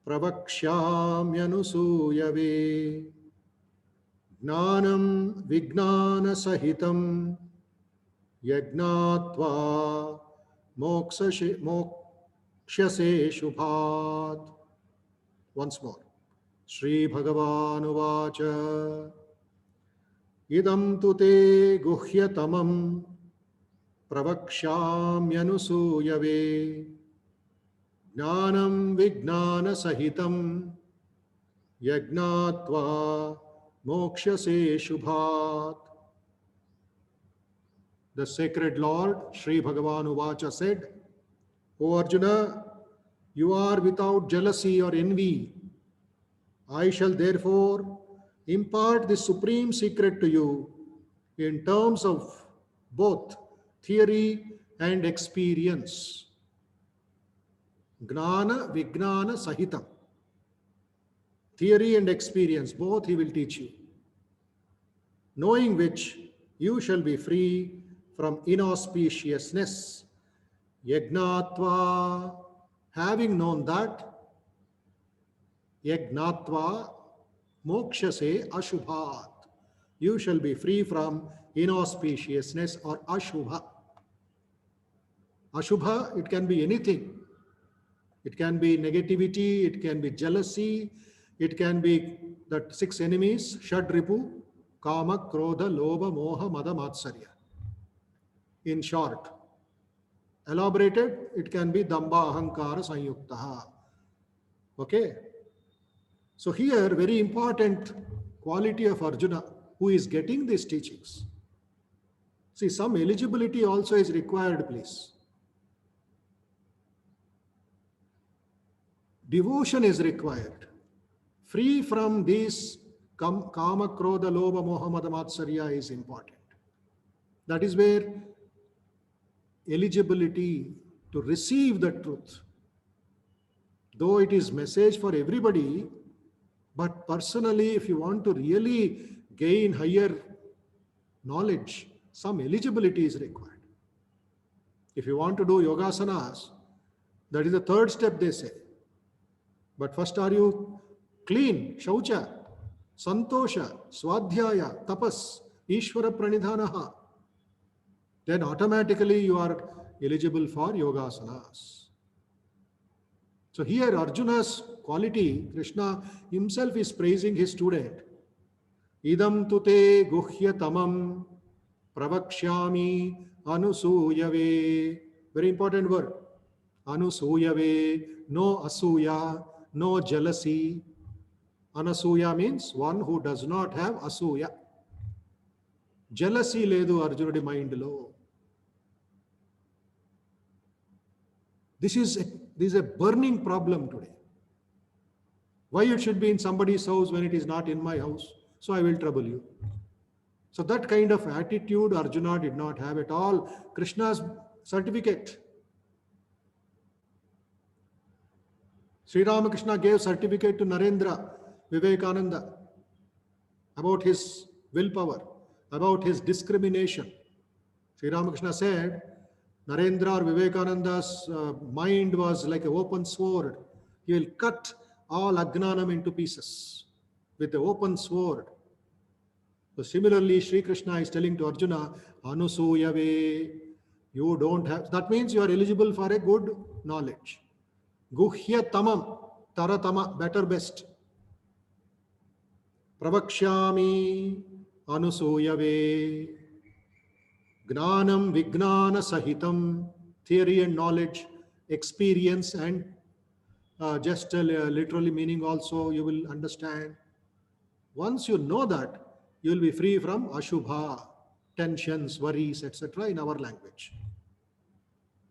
pravakshyamyanusuyave Gnanam Vignana Sahitam Yagnatva Mokshase Shubhat. Once more. Shri Bhagavan Uvacha Idam tu te guhyatamam pravakshyamyanusuyave Gnanam Vignana Sahitam Yagnatva Mokshase Shubhat. The sacred Lord, Shri Bhagavan Uvacha said, O Arjuna, you are without jealousy or envy. I shall therefore impart the supreme secret to you in terms of both theory and experience. Gnana Vignana Sahitam. Theory and experience, both he will teach you. Knowing which, you shall be free from inauspiciousness. Yagnatva, having known that, Yagnatva mokshase ashubhat. You shall be free from inauspiciousness or ashubha. Ashubha, it can be anything. It can be negativity, it can be jealousy, it can be the 6 enemies, Shadripu, Kama, Krodha, Lobha, Moha, Mada, Matsarya. In short, elaborated, it can be Damba, Ahankara, Sanyuktaha. Okay? So here, very important quality of Arjuna, who is getting these teachings. See, some eligibility also is required, please. Devotion is required. free from these kama, krodha, lobha, moha, mada, matsarya is important. That is where eligibility to receive the truth, though it is message for everybody, but personally, if you want to really gain higher knowledge, some eligibility is required. If you want to do yogasanas, that is the third step, they say. But first, are you clean, shaucha, santosha, swadhyaya, tapas, ishvara pranidhanaha? Then automatically you are eligible for yogasanas. So here Arjuna's quality, Krishna himself is praising his student. Idam tute guhya tamam pravakshyami anusuyave. Very important word. Anusuyave, no asuya, no jealousy. Anasuya means one who does not have asuya. Jealousy ledu Arjunudi mind lo. This is a burning problem today. Why it should be in somebody's house when it is not in my house? So I will trouble you. So that kind of attitude Arjuna did not have at all. Krishna's certificate. Sri Ramakrishna gave certificate to Narendra Vivekananda about his willpower, about his discrimination. Sri Ramakrishna said, Narendra or Vivekananda's mind was like an open sword. He will cut all Ajnanam into pieces with the open sword. So similarly, Sri Krishna is telling to Arjuna, Anusuyave, you don't have, that means you are eligible for a good knowledge. Guhya tamam, taratama, better, best. Pravakshami, Anusuyave. Gnanam Vignana Sahitam, theory and knowledge, experience and just literally meaning also you will understand. Once you know that, you will be free from Ashubha, tensions, worries, etc. in our language.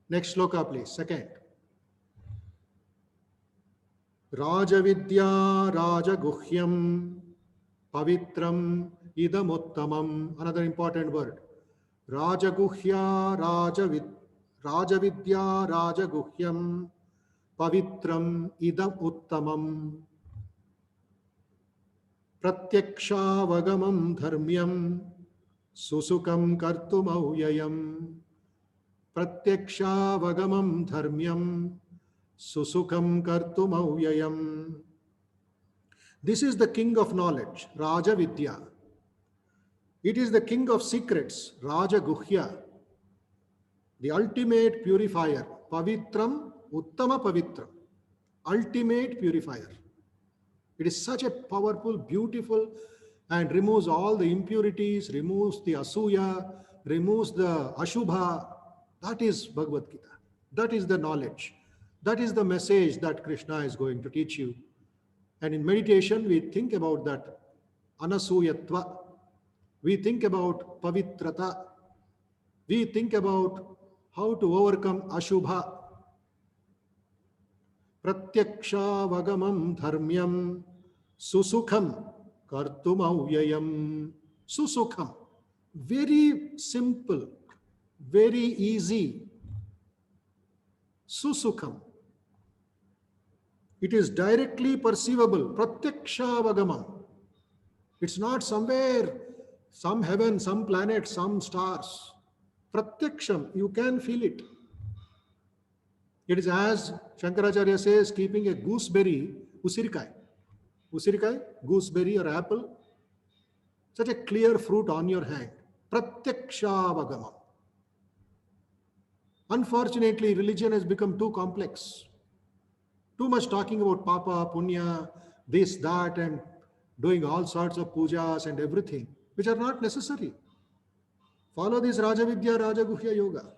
Next sloka, please. Second. Rajavidya Rajaguhyam Pavitram Idamuttamam. Another important word. Rajaguhya Rajavidya Rajaguhyam Pavitram Idam Uttamam Pratyakshaavagamam Dharmyam Susukam Kartumavyayam Pratyakshaavagamam Dharmyam Susukam Kartumavyayam. This is the king of knowledge, Rajavidya. It is the king of secrets, Raja Guhya, the ultimate purifier, Pavitram, Uttama Pavitram, ultimate purifier. It is such a powerful, beautiful, and removes all the impurities, removes the Asuya, removes the Ashubha. That is Bhagavad Gita. That is the knowledge. That is the message that Krishna is going to teach you. And in meditation, we think about that Anasuyatva. We think about pavitrata. We think about how to overcome Ashubha. Pratyakshaavagamam dharmyam susukham kartumavyayam. Susukham. Very simple, very easy. Susukham. It is directly perceivable. Pratyakshaavagamam. It's not somewhere, some heaven, some planet, some stars. Pratyaksham, you can feel it. It is as Shankaracharya says, keeping a gooseberry, usirikai. Usirikai, gooseberry or apple, such a clear fruit on your hand. Pratyakshaavagamam. Unfortunately, religion has become too complex. Too much talking about papa, punya, this, that, and doing all sorts of pujas and everything, which are not necessary. Follow this Rajavidya, Rajaguhya Yoga.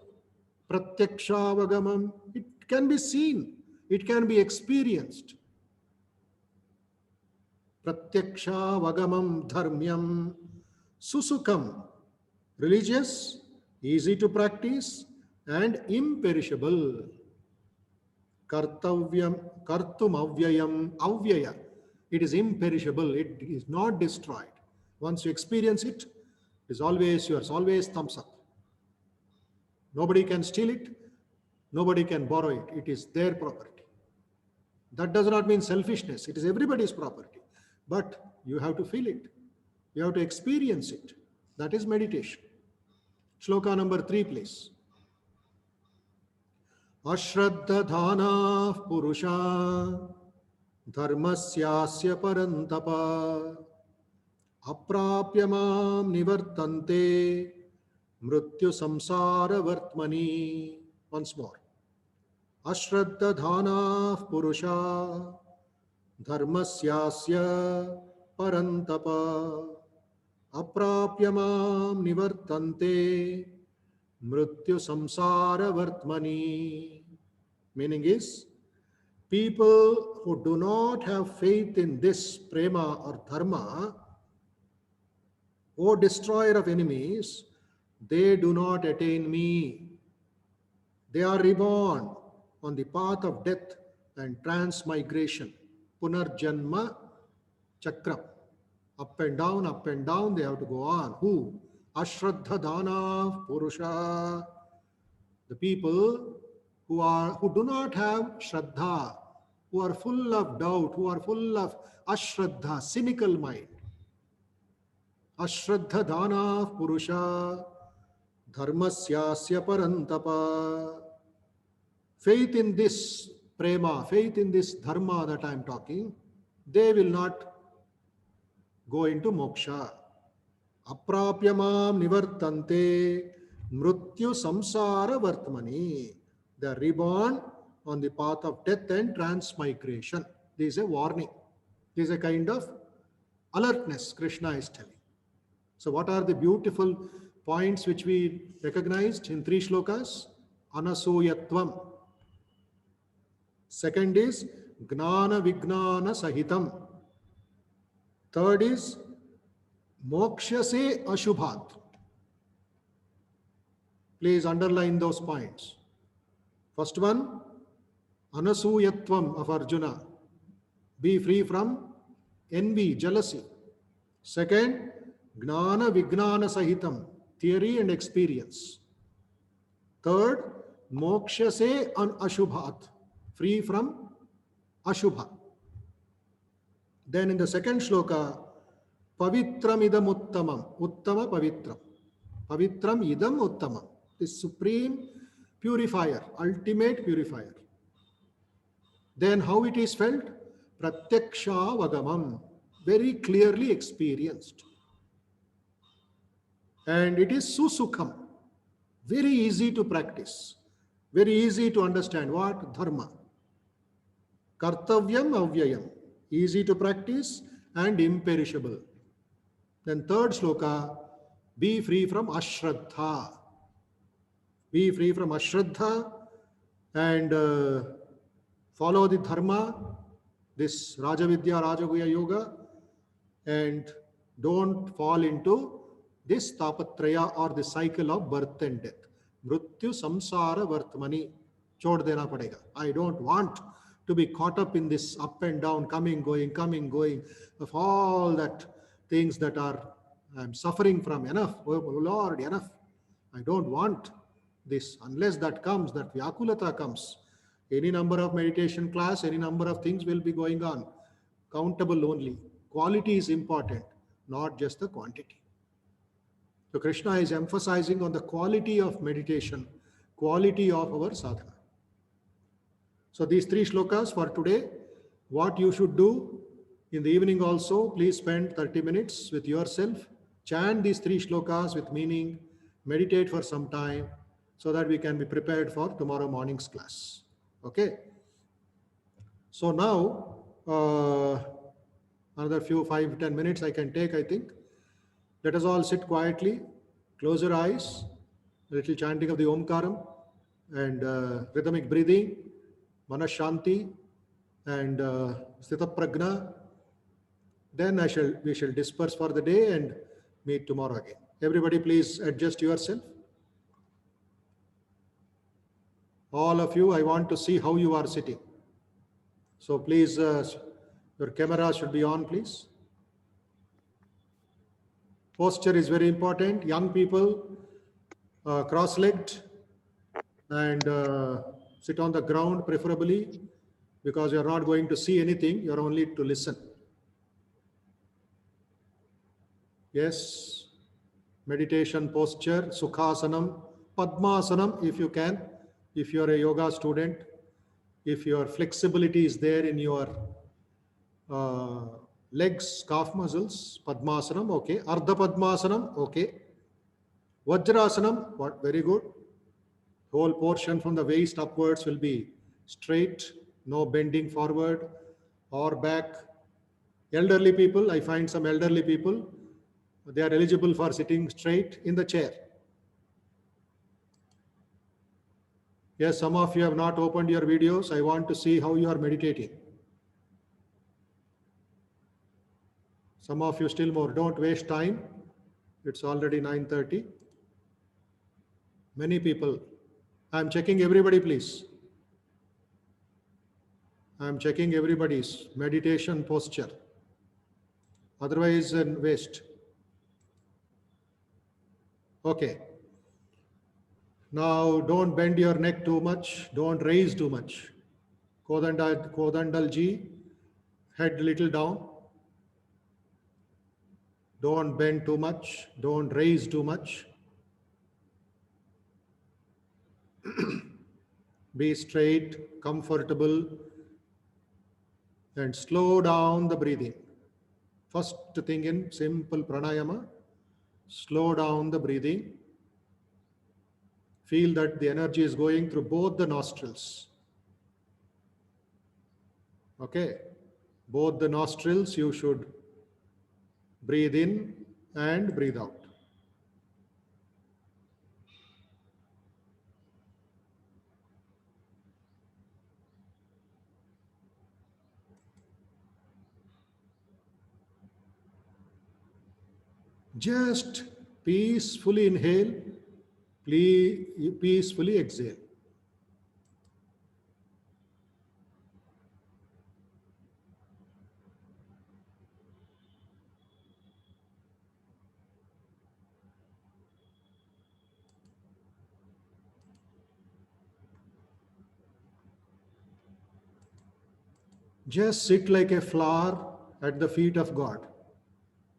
Pratyakshaavagamam. It can be seen. It can be experienced. Pratyakshaavagamam dharmyam susukam. Religious, easy to practice, and imperishable. Kartavyam, kartum avyayam, avyaya. It is imperishable. It is not destroyed. Once you experience it, it is always yours, always thumbs up. Nobody can steal it. Nobody can borrow it. It is their property. That does not mean selfishness. It is everybody's property. But you have to feel it. You have to experience it. That is meditation. Shloka number 3, please. Ashraddha purusha dharmasyasya parantapa aprapya mam nivartante mrityu samsara vartmani. Once more. Ashraddha purusha dharmasyasya parantapa aprapya mam nivartante mrityu samsara vartmani. Meaning is, people who do not have faith in this prema or dharma, O destroyer of enemies, they do not attain me. They are reborn on the path of death and transmigration. Punarjanma chakram. Up and down, they have to go on. Who? Ashraddha Dhana Purusha. The people who do not have Shraddha, who are full of doubt, who are full of Ashraddha, cynical mind. Ashraddha Dhana Purusha Dharmasyasya Parantapa. Faith in this prema, faith in this dharma that I am talking, they will not go into moksha. Aprapyamam nivartante mrityu samsara vartmani. They are reborn on the path of death and transmigration. This is a warning. This is a kind of alertness Krishna is telling. So what are the beautiful points which we recognized in 3 shlokas? Anasuyatvam. Second is Gnana Vignana Sahitam. Third is Moksha se Ashubhat. Please underline those points. First one, Anasuyatvam of Arjuna. Be free from envy, jealousy. Second, Gnana Vignana Sahitam. Theory and experience. Third, Moksha se Ashubhat. Free from Ashubha. Then in the second shloka, Pavitram idam uttamam. Uttama pavitram. Pavitram idam uttamam. The supreme purifier, ultimate purifier. Then how it is felt? Pratyaksha vagamam. Very clearly experienced. And it is susukham. Very easy to practice. Very easy to understand. What? Dharma. Kartavyam avyayam. Easy to practice and imperishable. Then third shloka, be free from ashraddha. Be free from ashraddha and follow the dharma, this Rajavidya, Rajaguhya Yoga, and don't fall into this tapatraya or the cycle of birth and death. Mrityu samsara vartmani. Chod dena padega. I don't want to be caught up in this up and down, coming, going, of all that things that I'm suffering from. Enough, oh Lord, enough. I don't want this. Unless that comes, that vyakulata comes, any number of meditation class, any number of things will be going on. Countable only. Quality is important, not just the quantity. So Krishna is emphasizing on the quality of meditation, quality of our sadhana. So these 3 shlokas for today. What you should do in the evening also, please spend 30 minutes with yourself. Chant these 3 shlokas with meaning. Meditate for some time so that we can be prepared for tomorrow morning's class. Okay. So now, another few 5-10 minutes I can take, I think. Let us all sit quietly, close your eyes, a little chanting of the Omkaram and rhythmic breathing, Manashanti and Sthita Prajna. Then we shall disperse for the day and meet tomorrow again. Everybody please adjust yourself. All of you, I want to see how you are sitting. So please Your camera should be on, please. Posture is very important. Young people, cross-legged and sit on the ground preferably, because you're not going to see anything, you're only to listen. Yes, meditation posture, Sukhasanam, Padmasanam if you can, if you're a yoga student, if your flexibility is there in your uh, legs, calf muscles, Padmasanam, okay. Ardha Padmasanam, okay. Vajrasanam, what, very good. Whole portion from the waist upwards will be straight, no bending forward or back. Elderly people, I find some elderly people, they are eligible for sitting straight in the chair. Yes, some of you have not opened your videos. I want to see how you are meditating. Some of you still more. Don't waste time. It's already 9:30. Many people. I'm checking everybody, please. I'm checking everybody's meditation posture. Otherwise, waste. Okay. Now, don't bend your neck too much. Don't raise too much. Kodandal ji, head little down. Don't bend too much. Don't raise too much. Be straight, comfortable, and slow down the breathing. First thing in simple pranayama, slow down the breathing. Feel that the energy is going through both the nostrils. Okay, both the nostrils you should breathe in and breathe out. Just peacefully inhale, peacefully exhale. Just sit like a flower at the feet of God.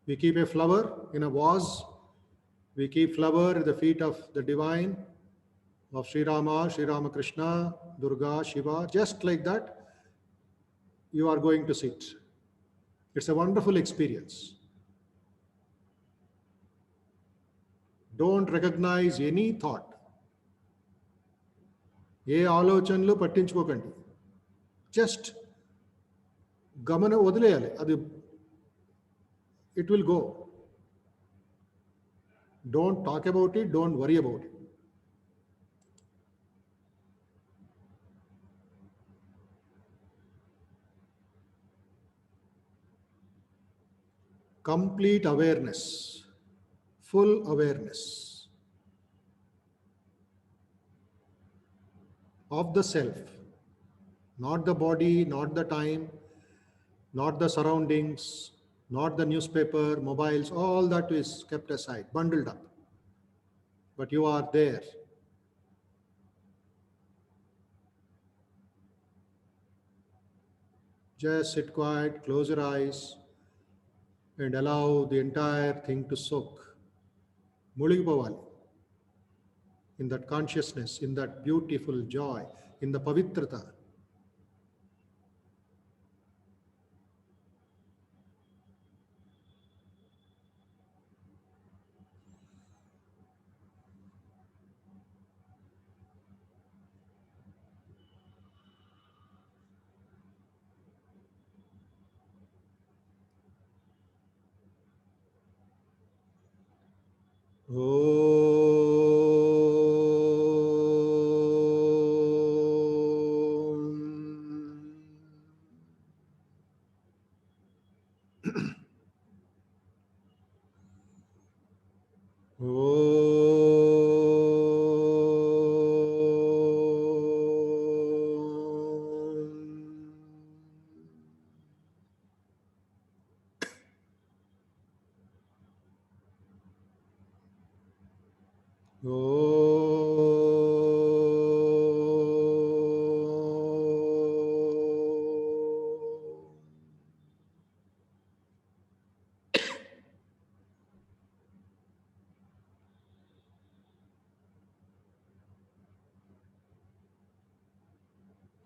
We keep a flower in a vase. We keep flower at the feet of the divine, of Sri Rama, Sri Ramakrishna, Durga, Shiva. Just like that, you are going to sit. It's a wonderful experience. Don't recognize any thought. ఏ ఆలోచనలు పట్టించుకోకండి. Just గమనం వదిలేయాలి. అది it will go. Don't talk about it, don't worry about it. Complete awareness, full awareness of the self, not the body, not the time, not the surroundings, not the newspaper, mobiles, all that is kept aside, bundled up. But you are there. Just sit quiet, close your eyes, and allow the entire thing to soak. Muligipovali. In that consciousness, in that beautiful joy, in the pavitrata.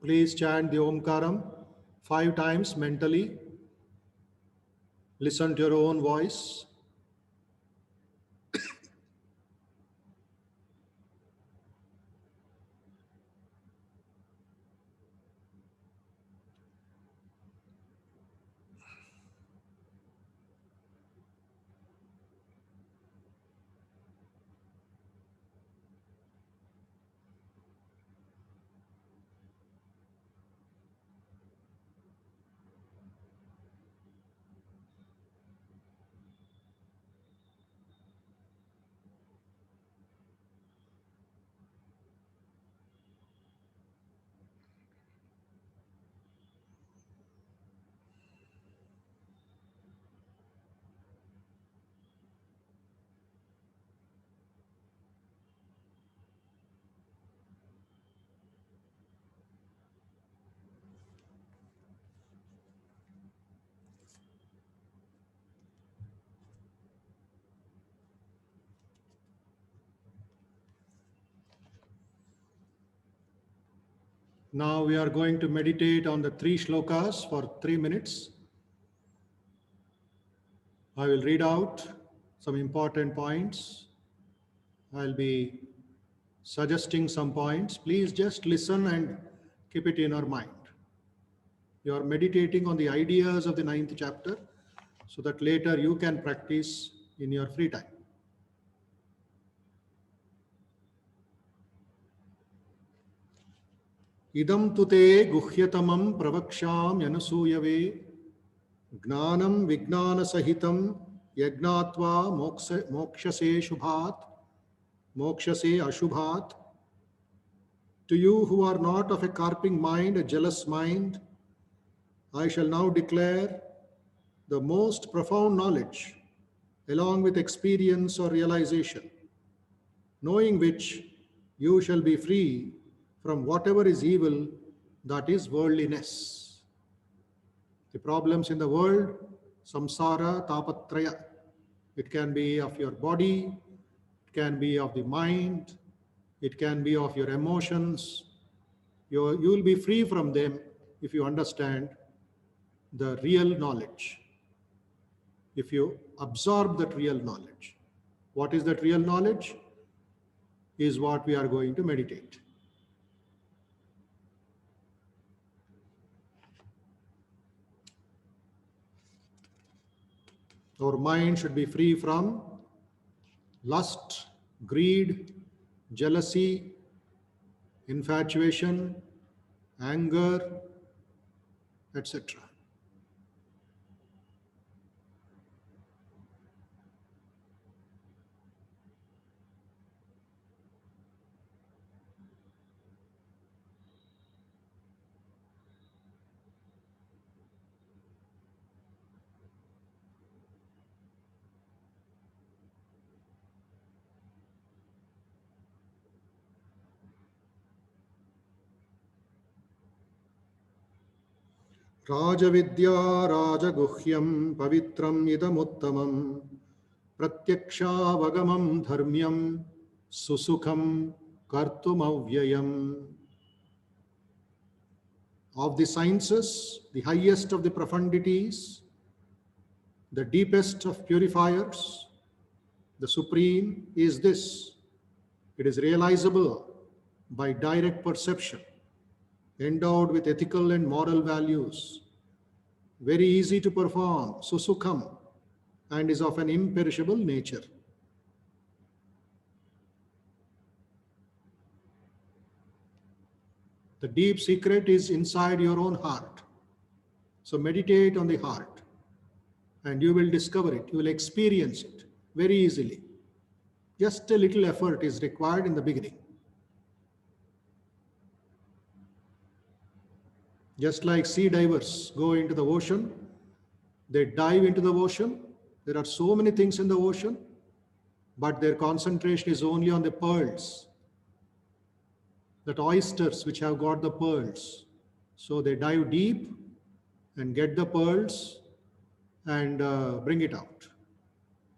Please chant the Omkaram 5 times mentally. Listen to your own voice. Now we are going to meditate on the 3 shlokas for 3 minutes. I will read out some important points. I'll be suggesting some points. Please just listen and keep it in your mind. You are meditating on the ideas of the 9th chapter so that later you can practice in your free time. Idam tute guhyatamam pravaksham yanasuyave Gnanam Vignana Sahitam Yagnatva Mokshase Shubhat Mokshase Ashubhat. To you who are not of a carping mind, a jealous mind, I shall now declare the most profound knowledge along with experience or realization, knowing which you shall be free from whatever is evil, that is worldliness. The problems in the world, samsara, tapatraya. It can be of your body, it can be of the mind, it can be of your emotions. You will be free from them if you understand the real knowledge, if you absorb that real knowledge. What is that real knowledge? Is what we are going to meditate. Our mind should be free from lust, greed, jealousy, infatuation, anger, etc. Rajavidya Rajaguhyam Pavitram Idamuttamam Pratyaksha Dharmyam Susukham Kartumavyayam. Of the sciences, the highest of the profundities, the deepest of purifiers, the supreme is this. It is realizable by direct perception, endowed with ethical and moral values, very easy to perform, susukham, and is of an imperishable nature. The deep secret is inside your own heart. So meditate on the heart and you will discover it. You will experience it very easily. Just a little effort is required in the beginning. Just like sea divers go into the ocean, they dive into the ocean. There are so many things in the ocean, but their concentration is only on the pearls, that oysters which have got the pearls. So they dive deep and get the pearls and bring it out.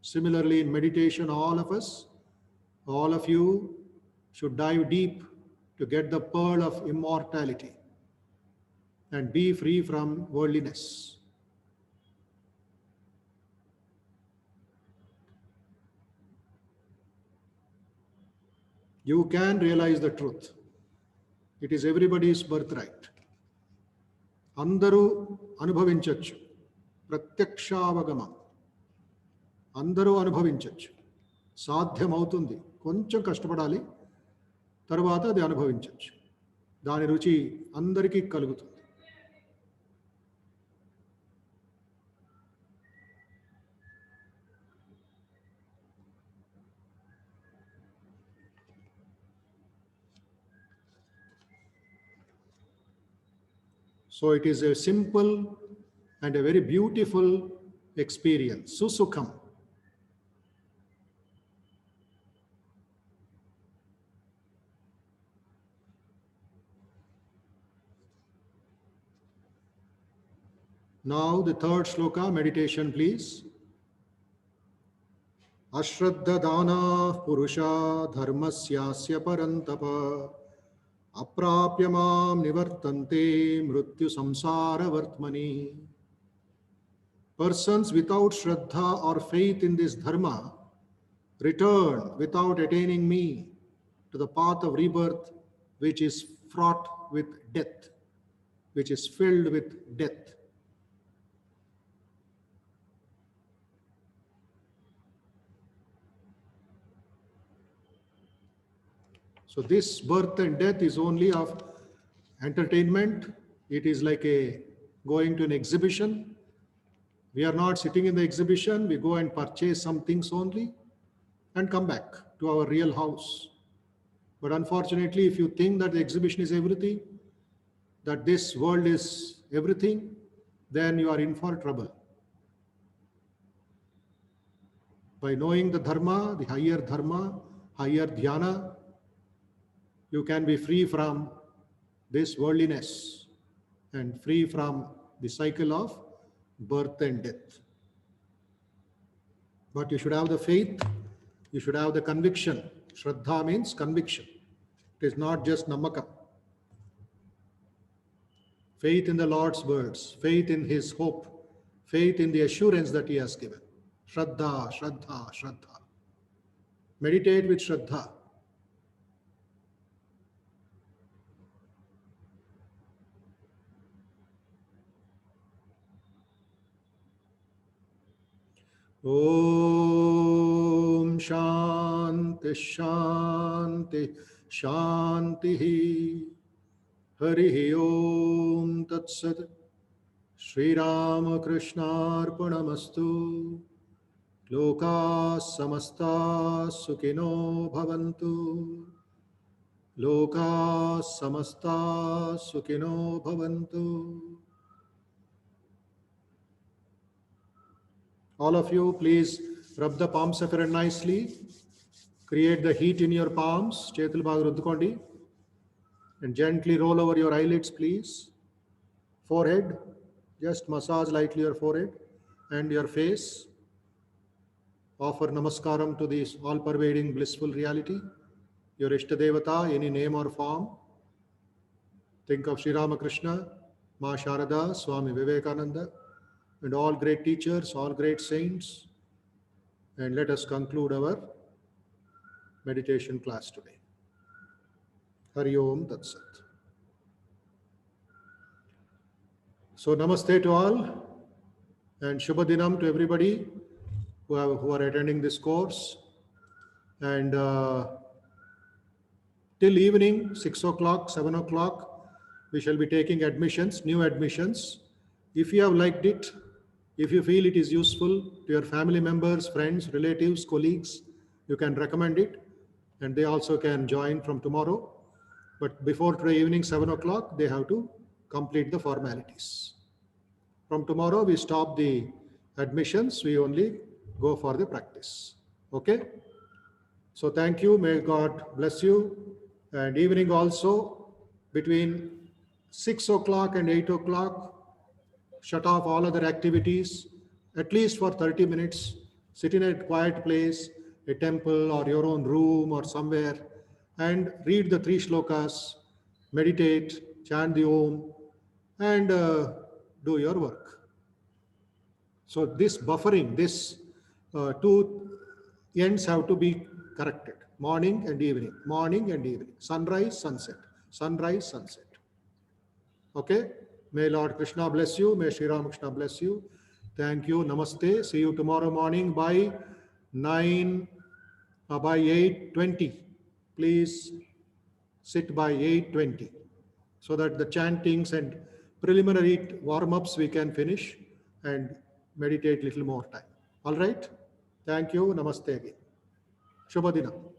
Similarly, in meditation, all of us, all of you should dive deep to get the pearl of immortality. and be free from worldliness. You can realize the truth. It is everybody's birthright. అందరూ అనుభవించవచ్చు. ప్రత్యక్షావగమం అందరూ అనుభవించవచ్చు. సాధ్యమవుతుంది. కొంచెం కష్టపడాలి, తర్వాత అది అనుభవించవచ్చు. దాని రుచి అందరికీ కలుగుతుంది. So it is a simple and a very beautiful experience. Susukham. Now the third shloka, meditation please. Ashraddha dana purusha dharmasyasya parantapa aprapya mam nivartante mrityu samsara vartmani. Persons without shraddha or faith in this dharma return without attaining me to the path of rebirth, which is fraught with death, which is filled with death. So this birth and death is only of entertainment. It is like going to an exhibition. We are not sitting in the exhibition. We go and purchase some things only and come back to our real house. But unfortunately, if you think that the exhibition is everything, that this world is everything, then you are in for trouble. By knowing the dharma, the higher dharma, higher dhyana, you can be free from this worldliness and free from the cycle of birth and death. But you should have the faith, you should have the conviction. Shraddha means conviction. It is not just namakam. Faith in the Lord's words, faith in His hope, faith in the assurance that He has given. Shraddha, Shraddha, Shraddha. Meditate with Shraddha. Om Shanti Shanti Shanti Harihi Om Tat Sat Shri Ramakrishna Arpanamastu Loka Samasta Sukhino Bhavantu Loka Samasta Sukhino Bhavantu. All of you, please rub the palms of your hand nicely. Create the heat in your palms. Chetul baga ruddukondi. And gently roll over your eyelids, please. Forehead. Just massage lightly your forehead and your face. Offer namaskaram to this all-pervading blissful reality. Your Ishtadevata, any name or form. Think of Sri Ramakrishna, Ma Sharada, Swami Vivekananda, and all great teachers, all great saints. And let us conclude our meditation class today. Hari Om Tat Sat. So namaste to all and Shubha Dinam to everybody who are attending this course. And till evening, 6 o'clock, 7 o'clock, we shall be taking admissions, new admissions. If you have liked it, if you feel it is useful to your family members, friends, relatives, colleagues, you can recommend it and they also can join from tomorrow. But before today evening, 7 o'clock, they have to complete the formalities. From tomorrow, we stop the admissions. We only go for the practice. Okay? So thank you. May God bless you. And evening also, between 6 o'clock and 8 o'clock, shut off all other activities, at least for 30 minutes. Sit in a quiet place, a temple or your own room or somewhere, and read the 3 shlokas, meditate, chant the Om, and do your work. So this buffering, this two ends have to be corrected. Morning and evening, sunrise, sunset, sunrise, sunset. Okay? May Lord Krishna bless you. May Sri Ramakrishna bless you. Thank you. Namaste. See you tomorrow morning by 8:20. Please sit by 8:20 so that the chantings and preliminary warm-ups we can finish and meditate little more time. All right? Thank you. Namaste again. Shubha Dinam.